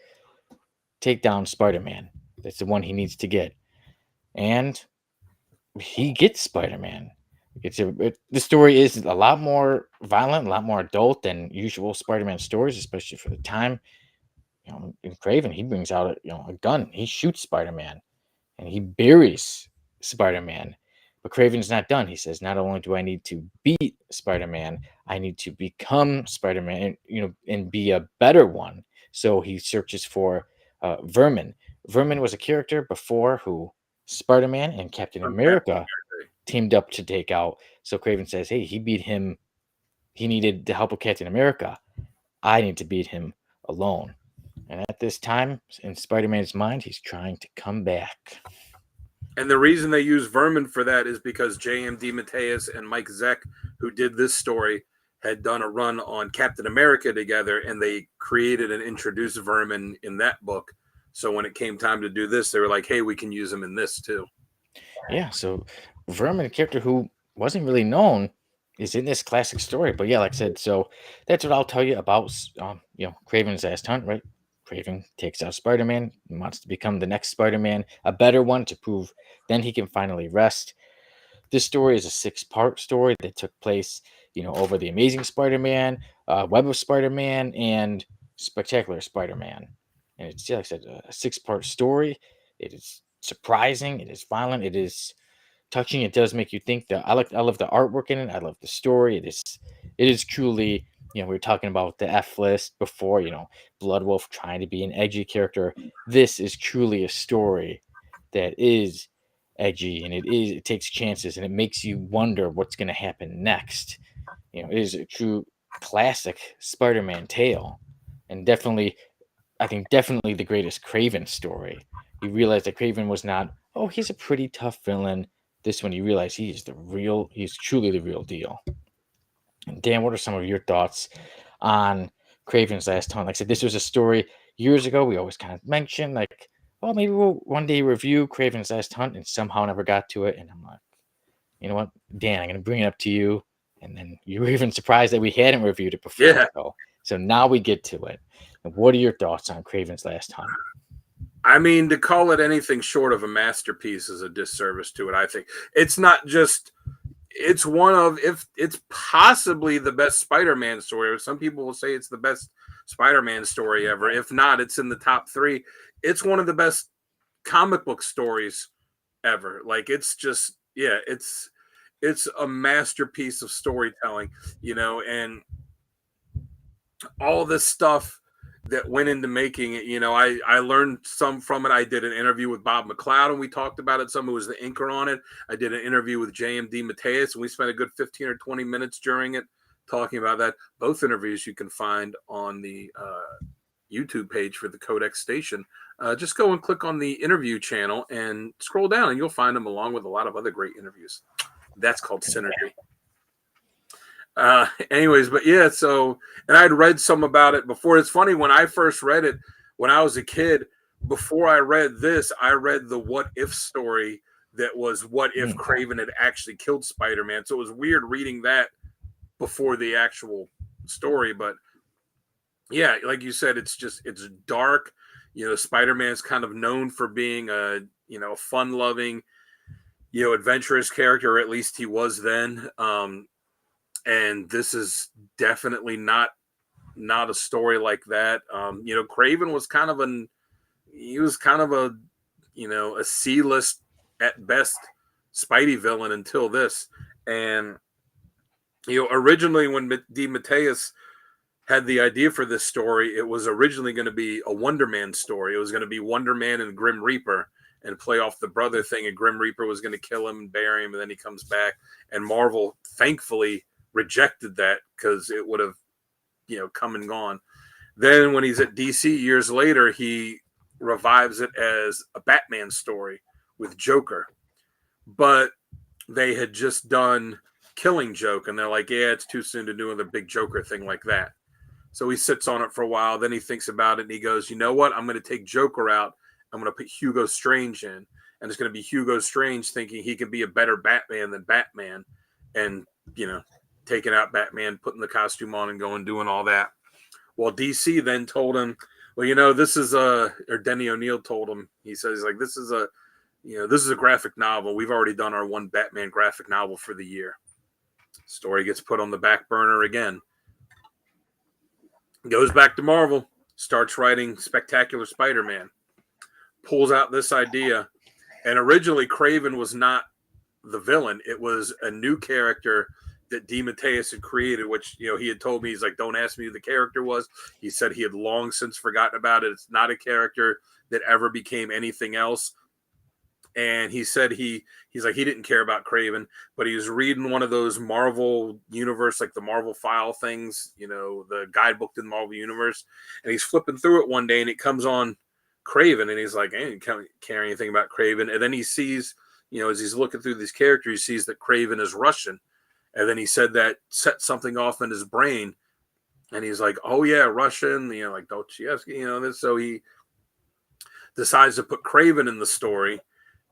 take down Spider-Man. That's the one he needs to get. And he gets Spider-Man. The story is a lot more violent, a lot more adult than usual Spider-Man stories, especially for the time. In Kraven, he brings out a gun. He shoots Spider-Man, and he buries Spider-Man. But Kraven's not done. He says, not only do I need to beat Spider-Man, I need to become Spider-Man, and be a better one. So he searches for Vermin. Vermin was a character before who Spider-Man and Captain America teamed up to take out. So Kraven says, hey, he beat him. He needed the help of Captain America. I need to beat him alone. And at this time, in Spider-Man's mind, he's trying to come back. And the reason they use Vermin for that is because J.M. DeMatteis and Mike Zeck, who did this story, had done a run on Captain America together, and they created and introduced Vermin in that book. So when it came time to do this, they were like, hey, we can use him in this too. Yeah, so Vermin, a character who wasn't really known, is in this classic story. But yeah, like I said, so that's what I'll tell you about, Kraven's Last Hunt, right? Kraven takes out Spider-Man, wants to become the next Spider-Man, a better one to prove then he can finally rest. This story is a six-part story that took place, over the Amazing Spider-Man, Web of Spider-Man, and Spectacular Spider-Man. And it's, yeah, like I said, a six-part story. It is surprising. It is violent. It is touching. It does make you think. That I love the artwork in it. I love the story. It is truly. We were talking about the F list before. Bloodwulf trying to be an edgy character. This is truly a story that is edgy, and it takes chances, and it makes you wonder what's going to happen next. It is a true classic Spider-Man tale, and definitely the greatest Kraven story. You realize that Kraven was not, oh, he's a pretty tough villain. This one, you realize he's truly the real deal. And Dan, what are some of your thoughts on Kraven's Last Hunt? Like I said, this was a story years ago. We always kind of mentioned, like, oh, maybe we'll one day review Kraven's Last Hunt, and somehow never got to it. And I'm like, you know what, Dan, I'm going to bring it up to you. And then you were even surprised that we hadn't reviewed it before. Yeah. So now we get to it. And what are your thoughts on Kraven's Last Hunt? I mean, to call it anything short of a masterpiece is a disservice to it. I think it's not just. It's one of, if it's possibly the best Spider-Man story. Some people will say it's the best Spider-Man story ever. If not, it's in the top 3. It's one of the best comic book stories ever. Like, it's just, yeah, it's a masterpiece of storytelling, and all this stuff that went into making it. I learned some from it. I did an interview with Bob McLeod, and we talked about it. Someone who was the inker on it. I did an interview with JMD Mateus, and we spent a good 15 or 20 minutes during it talking about that. Both interviews you can find on the YouTube page for the Codex Station. Just go and click on the interview channel and scroll down, and you'll find them along with a lot of other great interviews. That's called Synergy. Anyways, but yeah, so, and I'd read some about it before. It's funny, when I first read it when I was a kid, before I read this, I read the What If story that was what if Kraven had actually killed Spider-Man. So it was weird reading that before the actual story. But yeah, like you said, it's dark. Spider-Man's kind of known for being a fun-loving, adventurous character, or at least he was then. And this is definitely not a story like that. Kraven was kind of a C-list at best Spidey villain until this. And originally when DeMatteis had the idea for this story, it was originally going to be a Wonder Man story. It was going to be Wonder Man and Grim Reaper and play off the brother thing, and Grim Reaper was going to kill him and bury him, and then he comes back. And Marvel thankfully rejected that, because it would have come and gone. Then when he's at DC years later, he revives it as a Batman story with Joker, but they had just done Killing Joke, and they're like, yeah, it's too soon to do another big Joker thing like that. So he sits on it for a while, then he thinks about it, and he goes, you know what, I'm going to take Joker out, I'm going to put Hugo Strange in, and it's going to be Hugo Strange thinking he can be a better Batman than Batman, and taking out Batman, putting the costume on, and going doing all that. Well, DC then told him, well, this is or Denny O'Neil told him, he says, like, this is a graphic novel. We've already done our one Batman graphic novel for the year. Story gets put on the back burner again. Goes back to Marvel, starts writing Spectacular Spider-Man, pulls out this idea, and originally Kraven was not the villain. It was a new character that DeMatteis had created, which, he had told me, he's like, don't ask me who the character was. He said he had long since forgotten about it. It's not a character that ever became anything else. And he said he's like, he didn't care about Kraven, but he was reading one of those Marvel universe, like the Marvel file things, the guidebook to the Marvel universe. And he's flipping through it one day, and it comes on Kraven, and he's like, I didn't care anything about Kraven. And then he sees, as he's looking through these characters, he sees that Kraven is Russian. And then he said that set something off in his brain. And he's like, oh yeah, Russian, like Dostoevsky, this. So he decides to put Kraven in the story.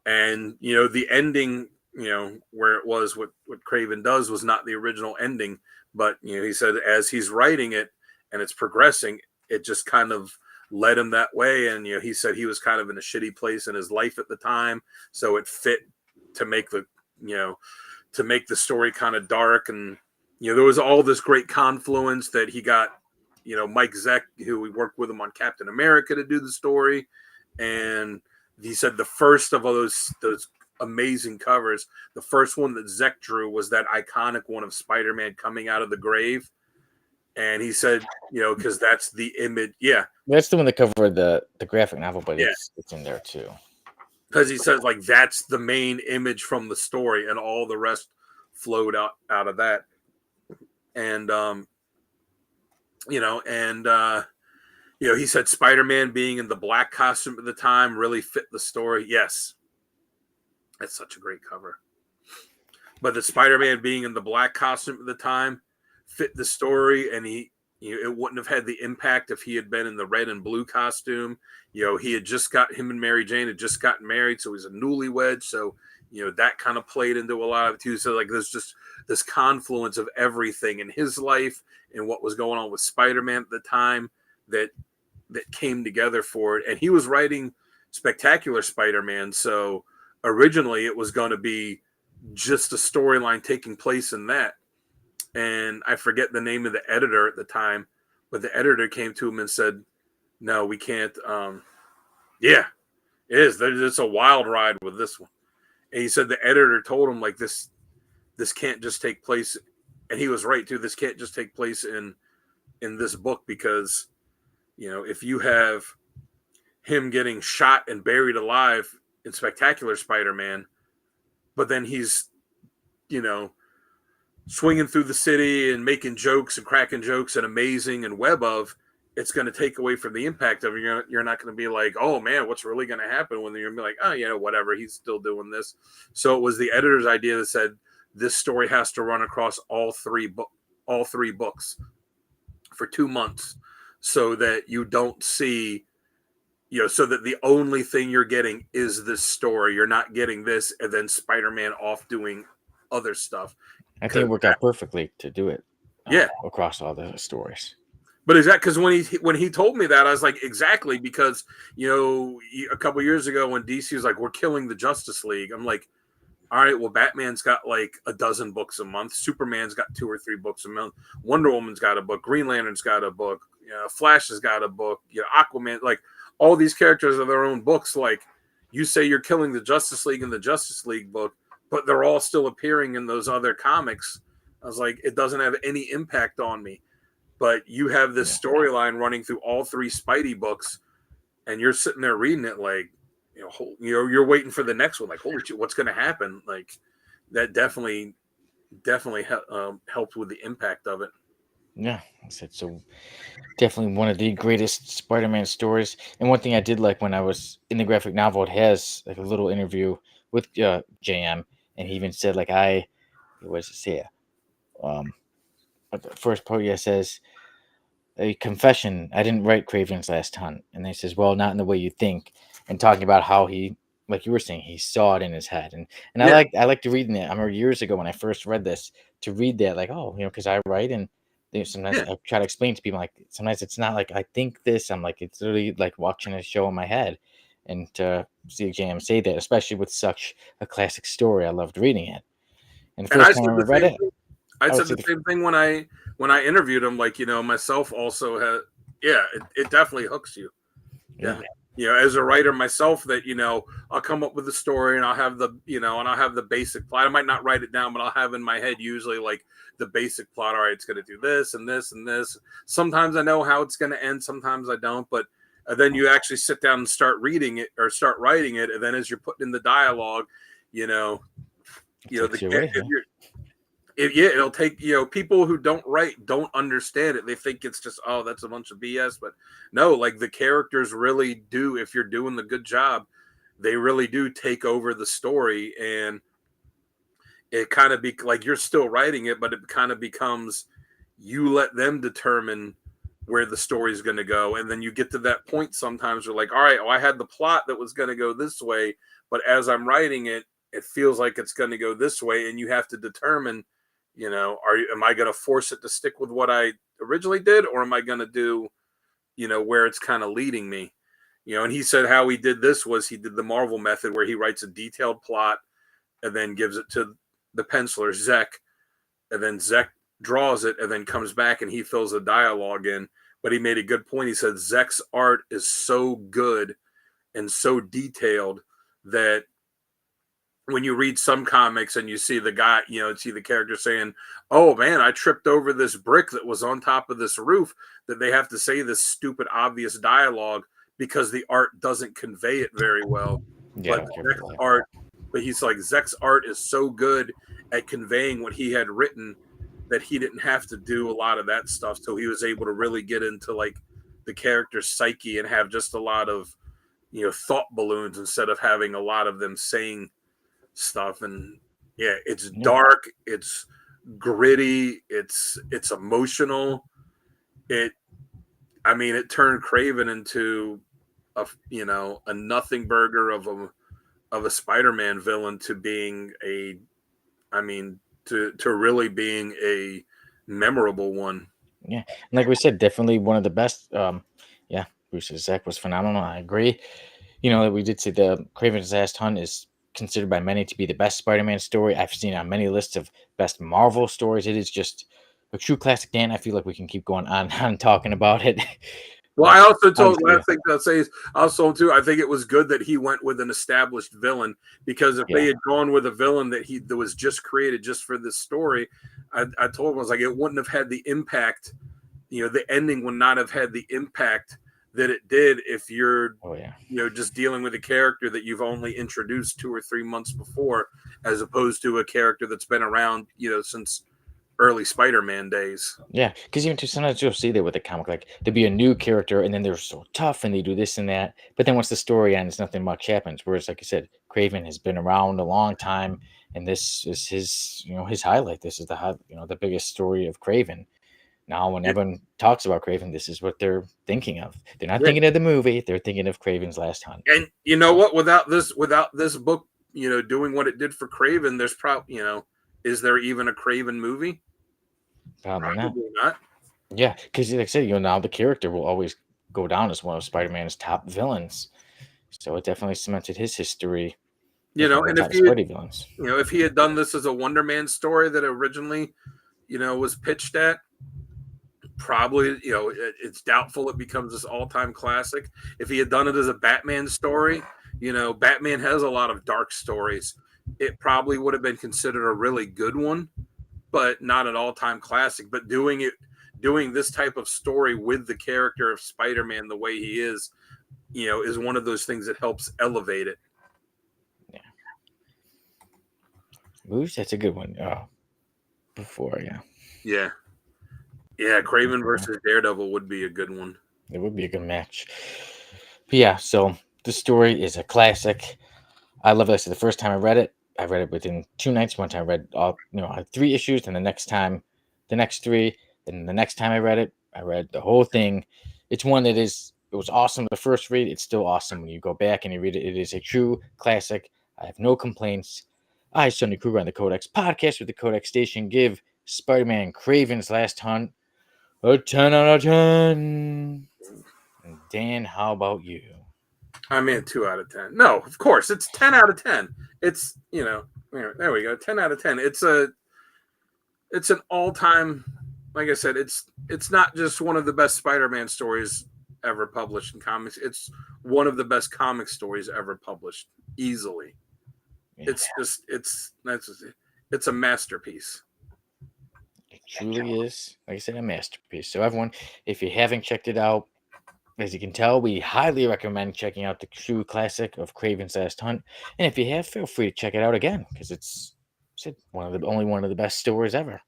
And, the ending where it was what Kraven does was not the original ending, but he said as he's writing it and it's progressing, it just kind of led him that way. And he said he was kind of in a shitty place in his life at the time, so it fit to make the story kind of dark. And there was all this great confluence that he got Mike Zeck, who we worked with him on Captain America, to do the story. And he said the first of all those amazing covers, the first one that Zeck drew was that iconic one of Spider-Man coming out of the grave. And he said, because that's the image. Yeah. That's the one that covered the graphic novel, but it's in there too. Because he says like that's the main image from the story, and all the rest flowed out of that. And he said Spider-Man being in the black costume at the time really fit the story. Yes. That's such a great cover. But the Spider-Man being in the black costume at the time fit the story, and it wouldn't have had the impact if he had been in the red and blue costume. He had just him and Mary Jane had just gotten married, so he's a newlywed. So, that kind of played into a lot of it too. So like there's just this confluence of everything in his life and what was going on with Spider-Man at the time that came together for it. And he was writing Spectacular Spider-Man, so originally it was going to be just a storyline taking place in that. And I forget the name of the editor at the time, but the editor came to him and said, no, we can't. It is. It's a wild ride with this one. And he said the editor told him like this can't just take place. And he was right too. This can't just take place in this book, because, if you have him getting shot and buried alive in Spectacular Spider-Man, but then he's, swinging through the city and making jokes and cracking jokes and amazing and web of, it's going to take away from the impact of it. You're not going to be like, oh man, what's really going to happen, when you're going to be like, oh, whatever, he's still doing this. So it was the editor's idea that said this story has to run across all three books for 2 months, so that you don't see, so that the only thing you're getting is this story. You're not getting this and then Spider-Man off doing other stuff. I think it worked out perfectly to do it. Across all the stories. But exactly, because when he told me that, I was like, exactly, because a couple years ago when DC was like, we're killing the Justice League, I'm like, all right, well, Batman's got like a dozen books a month, Superman's got 2 or 3 books a month, Wonder Woman's got a book, Green Lantern's got a book, Flash has got a book, Aquaman, like all these characters have their own books. Like you say, you're killing the Justice League in the Justice League book, but they're all still appearing in those other comics. I was like, it doesn't have any impact on me. But you have this storyline running through all 3 Spidey books, and you're sitting there reading it like, you're waiting for the next one. Like, holy shit, what's going to happen? Like, that definitely helped with the impact of it. Yeah, I said so. Definitely one of the greatest Spider-Man stories. And one thing I did like when I was in the graphic novel, it has like a little interview with JM, and he even said like what does it say? At the first part, it says a confession. I didn't write Kraven's Last Hunt, and then he says, well, not in the way you think, and talking about how he, like you were saying, he saw it in his head, and I like to read that. I remember years ago when I first read this, to read that, like, because I write, and sometimes I try to explain to people, like, sometimes it's not like I think this. I'm like, it's literally like watching a show in my head, and to see JM say that, especially with such a classic story, I loved reading it. And the first time I read it, I said the same thing when I interviewed him. Like, myself also had, it definitely hooks you. Yeah. As a writer myself, that I'll come up with a story, and I'll have the basic plot. I might not write it down, but I'll have in my head usually like the basic plot. All right, it's going to do this and this and this. Sometimes I know how it's going to end. Sometimes I don't. But then you actually sit down and start reading it or start writing it, and then as you're putting in the dialogue, it'll take, people who don't write don't understand it. They think it's just, oh, that's a bunch of BS. But no, like the characters really do, if you're doing the good job, they really do take over the story. And it kind of be like you're still writing it, but it kind of becomes, you let them determine where the story is going to go. And then you get to that point sometimes you're like, all right, well, I had the plot that was going to go this way, but as I'm writing it, it feels like it's going to go this way, and you have to determine, am I going to force it to stick with what I originally did, or am I going to do, where it's kind of leading me? And he said how he did this was he did the Marvel method where he writes a detailed plot and then gives it to the penciler, Zek, and then Zek draws it and then comes back and he fills the dialogue in. But he made a good point. He said Zek's art is so good and so detailed that when you read some comics and you see the guy, see the character saying, "Oh man, I tripped over this brick that was on top of this roof," that they have to say this stupid, obvious dialogue because the art doesn't convey it very well. Yeah, But he's like, Zek's art is so good at conveying what he had written that he didn't have to do a lot of that stuff. So he was able to really get into like the character's psyche and have just a lot of, thought balloons instead of having a lot of them saying stuff. And yeah, it's dark, it's gritty, it's emotional. It turned Kraven into a nothing burger of a Spider-Man villain to being to really being a memorable one. Yeah, and like we said, definitely one of the best. Bruce's Zach was phenomenal. I agree. We did say the Kraven's Last Hunt is considered by many to be the best Spider-Man story. I've seen on many lists of best Marvel stories. It is just a true classic. Dan, I feel like we can keep going on and talking about it. Well, I also told last thing I'll say is also too. I think it was good that he went with an established villain, because if they had gone with a villain that was just created just for this story, I told him, I was like, it wouldn't have had the impact. The ending would not have had the impact that it did if you're just dealing with a character that you've only introduced 2 or 3 months before, as opposed to a character that's been around since early Spider-Man days. Yeah, because even sometimes you'll see that with a comic, like there'll be a new character and then they're so tough and they do this and that, but then once the story ends, nothing much happens. Whereas, like I said, Kraven has been around a long time, and this is his highlight. This is the biggest story of Kraven. Now, when everyone talks about Kraven, this is what they're thinking of. They're not thinking of the movie; they're thinking of Kraven's Last Hunt. And you know what? Without this book, doing what it did for Kraven, there's probably, is there even a Kraven movie? Probably not. Yeah, because like I said, now the character will always go down as one of Spider-Man's top villains. So it definitely cemented his history. And if he had done this as a Wonder Man story that originally, was pitched at, probably, it's doubtful it becomes this all-time classic. If he had done it as a Batman story, Batman has a lot of dark stories. It probably would have been considered a really good one, but not an all-time classic. But doing this type of story with the character of Spider-Man the way he is one of those things that helps elevate it. Yeah. Moose, that's a good one. Yeah, Kraven versus Daredevil would be a good one. It would be a good match. But yeah, so the story is a classic. I love it. So the first time I read it within 2 nights. One time I read all, I had 3 issues, and the next time, the next 3. Then the next time I read the whole thing. It's one that it was awesome the first read. It's still awesome when you go back and you read it. It is a true classic. I have no complaints. I, Sonny Kruger on the Codex Podcast with the Codex Station, give Spider-Man Kraven's Last Hunt a 10 out of 10. And Dan, how about you? I mean, 2 out of 10. No, of course, it's 10 out of 10. It's, there we go, 10 out of 10. It's an all-time, like I said, it's not just one of the best Spider-Man stories ever published in comics. It's one of the best comic stories ever published, easily. Yeah. It's a masterpiece. It truly is, like I said, a masterpiece. So everyone, if you haven't checked it out, as you can tell, we highly recommend checking out the true classic of Kraven's Last Hunt. And if you have, feel free to check it out again, because it's one of the best stories ever.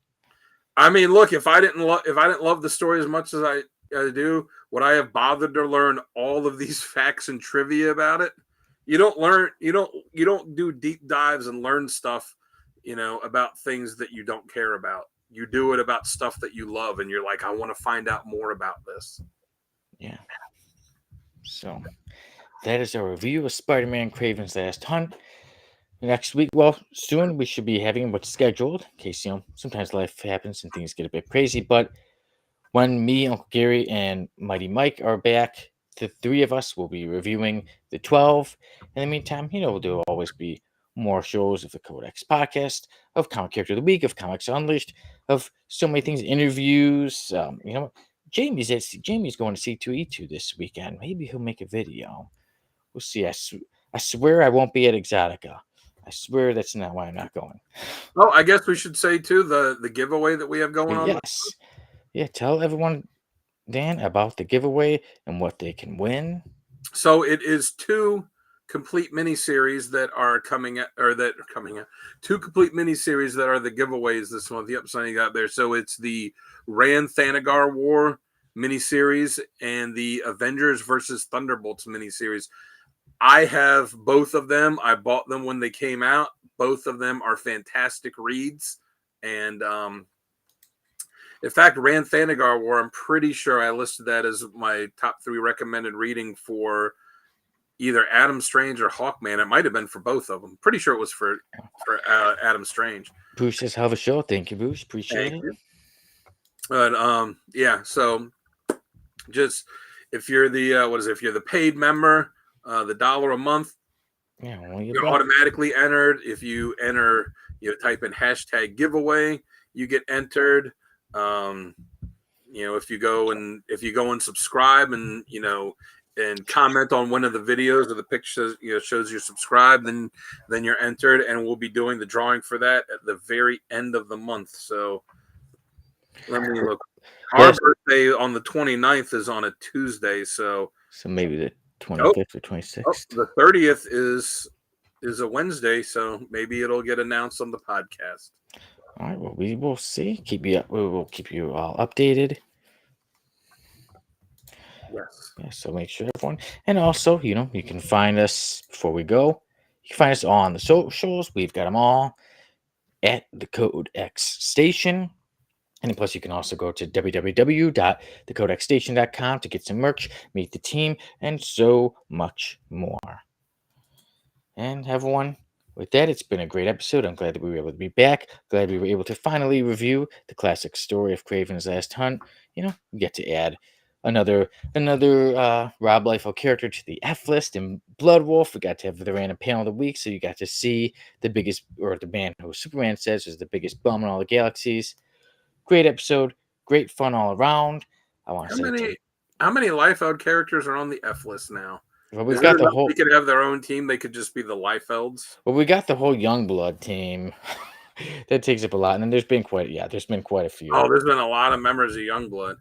I mean, look, if I didn't love the story as much as I do, would I have bothered to learn all of these facts and trivia about it? You don't do deep dives and learn stuff, about things that you don't care about. You do it about stuff that you love, and you're like, I want to find out more about this. Yeah. So that is our review of Spider-Man Kraven's Last Hunt. next week. Well, soon we should be having what's scheduled. In case sometimes life happens and things get a bit crazy. But when me, Uncle Gary, and Mighty Mike are back, the three of us will be reviewing the 12. In the meantime, there will always be more shows of the Codex podcast, of Comic Character of the Week, of Comics Unleashed, of so many things, interviews. Jamie's going to C2E2 this weekend. Maybe he'll make a video. We'll see. I swear I won't be at Exotica. I swear that's not why I'm not going. Oh, I guess we should say too the giveaway that we have going on. Yes. Yeah, tell everyone, Dan, about the giveaway and what they can win. So it is two complete miniseries that are coming out, two complete miniseries that are the giveaways this month. Yep, Sonny got there. So it's the Rand Thanagar War miniseries and the Avengers versus Thunderbolts miniseries. I have both of them. I bought them when they came out. Both of them are fantastic reads. And in fact, Rand Thanagar War, I'm pretty sure I listed that as my top 3 recommended reading for either Adam Strange or Hawkman. It might have been for both of them. Pretty sure it was for Adam Strange. Bruce says, have a show. Thank you, Bruce. Appreciate it. You. But yeah, so just if you're the if you're the paid member, the $1 a month, you're automatically entered. If you enter, type in hashtag giveaway, you get entered. If you go and subscribe and and comment on one of the videos or the pictures shows you're subscribed, then you're entered, and we'll be doing the drawing for that at the very end of the month. So let me look. Our birthday on the 29th is on a Tuesday, so maybe the 25th or 26th. The 30th is a Wednesday, so maybe it'll get announced on the podcast. All right, well, we will see. We will keep you all updated. Yes. Yeah, so make sure everyone, and also, you can find us before we go. You can find us on the socials. We've got them all at the Codex Station. And plus, you can also go to www.thecodexstation.com to get some merch, meet the team, and so much more. And everyone, with that, it's been a great episode. I'm glad that we were able to be back. Glad we were able to finally review the classic story of Kraven's Last Hunt. We get to add another Rob Liefeld character to the F list. And Bloodwulf, we got to have the random panel of the week, so you got to see the biggest, or the man who Superman says is the biggest bum in all the galaxies. Great episode, great fun all around. I want to say, how many Liefeld characters are on the F list now? Well, we've got the whole. They could have their own team. They could just be the Liefelds. Well, we got the whole Youngblood team. That takes up a lot, and then there's been quite a few. Oh, there's been a lot of members of Youngblood.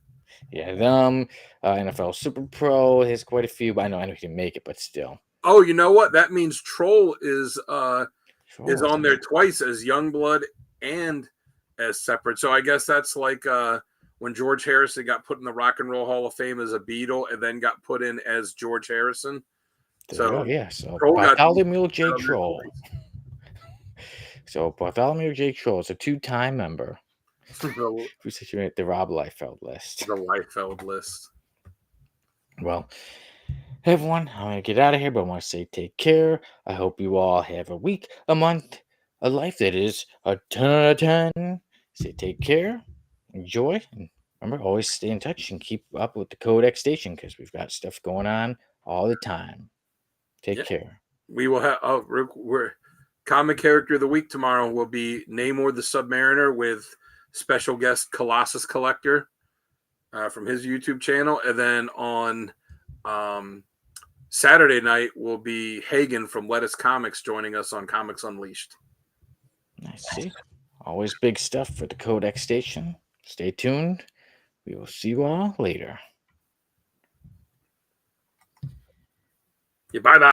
Yeah, them. NFL Super Pro has quite a few, but I know he didn't make it, but still. Oh, you know what? That means Troll is on there twice as Youngblood and as separate. So I guess that's like when George Harrison got put in the Rock and Roll Hall of Fame as a Beatle and then got put in as George Harrison. So Bartholomew J. Troll. So Bartholomew J. Troll is a 2-time member. Who's situated at the Rob Liefeld list. The Liefeld list. Well, everyone, I'm going to get out of here, but I want to say take care. I hope you all have a week, a month, a life that is a 10 out of 10. Say take care, enjoy, and remember, always stay in touch and keep up with the Codex Station because we've got stuff going on all the time. Take care. We will have we're Comic Character of the Week tomorrow will be Namor the Submariner with special guest Colossus Collector from his YouTube channel, and then on Saturday night will be Hagen from Lettuce Comics joining us on Comics Unleashed. I see. Always big stuff for the Codex Station. Stay tuned. We will see you all later. Yeah, bye-bye.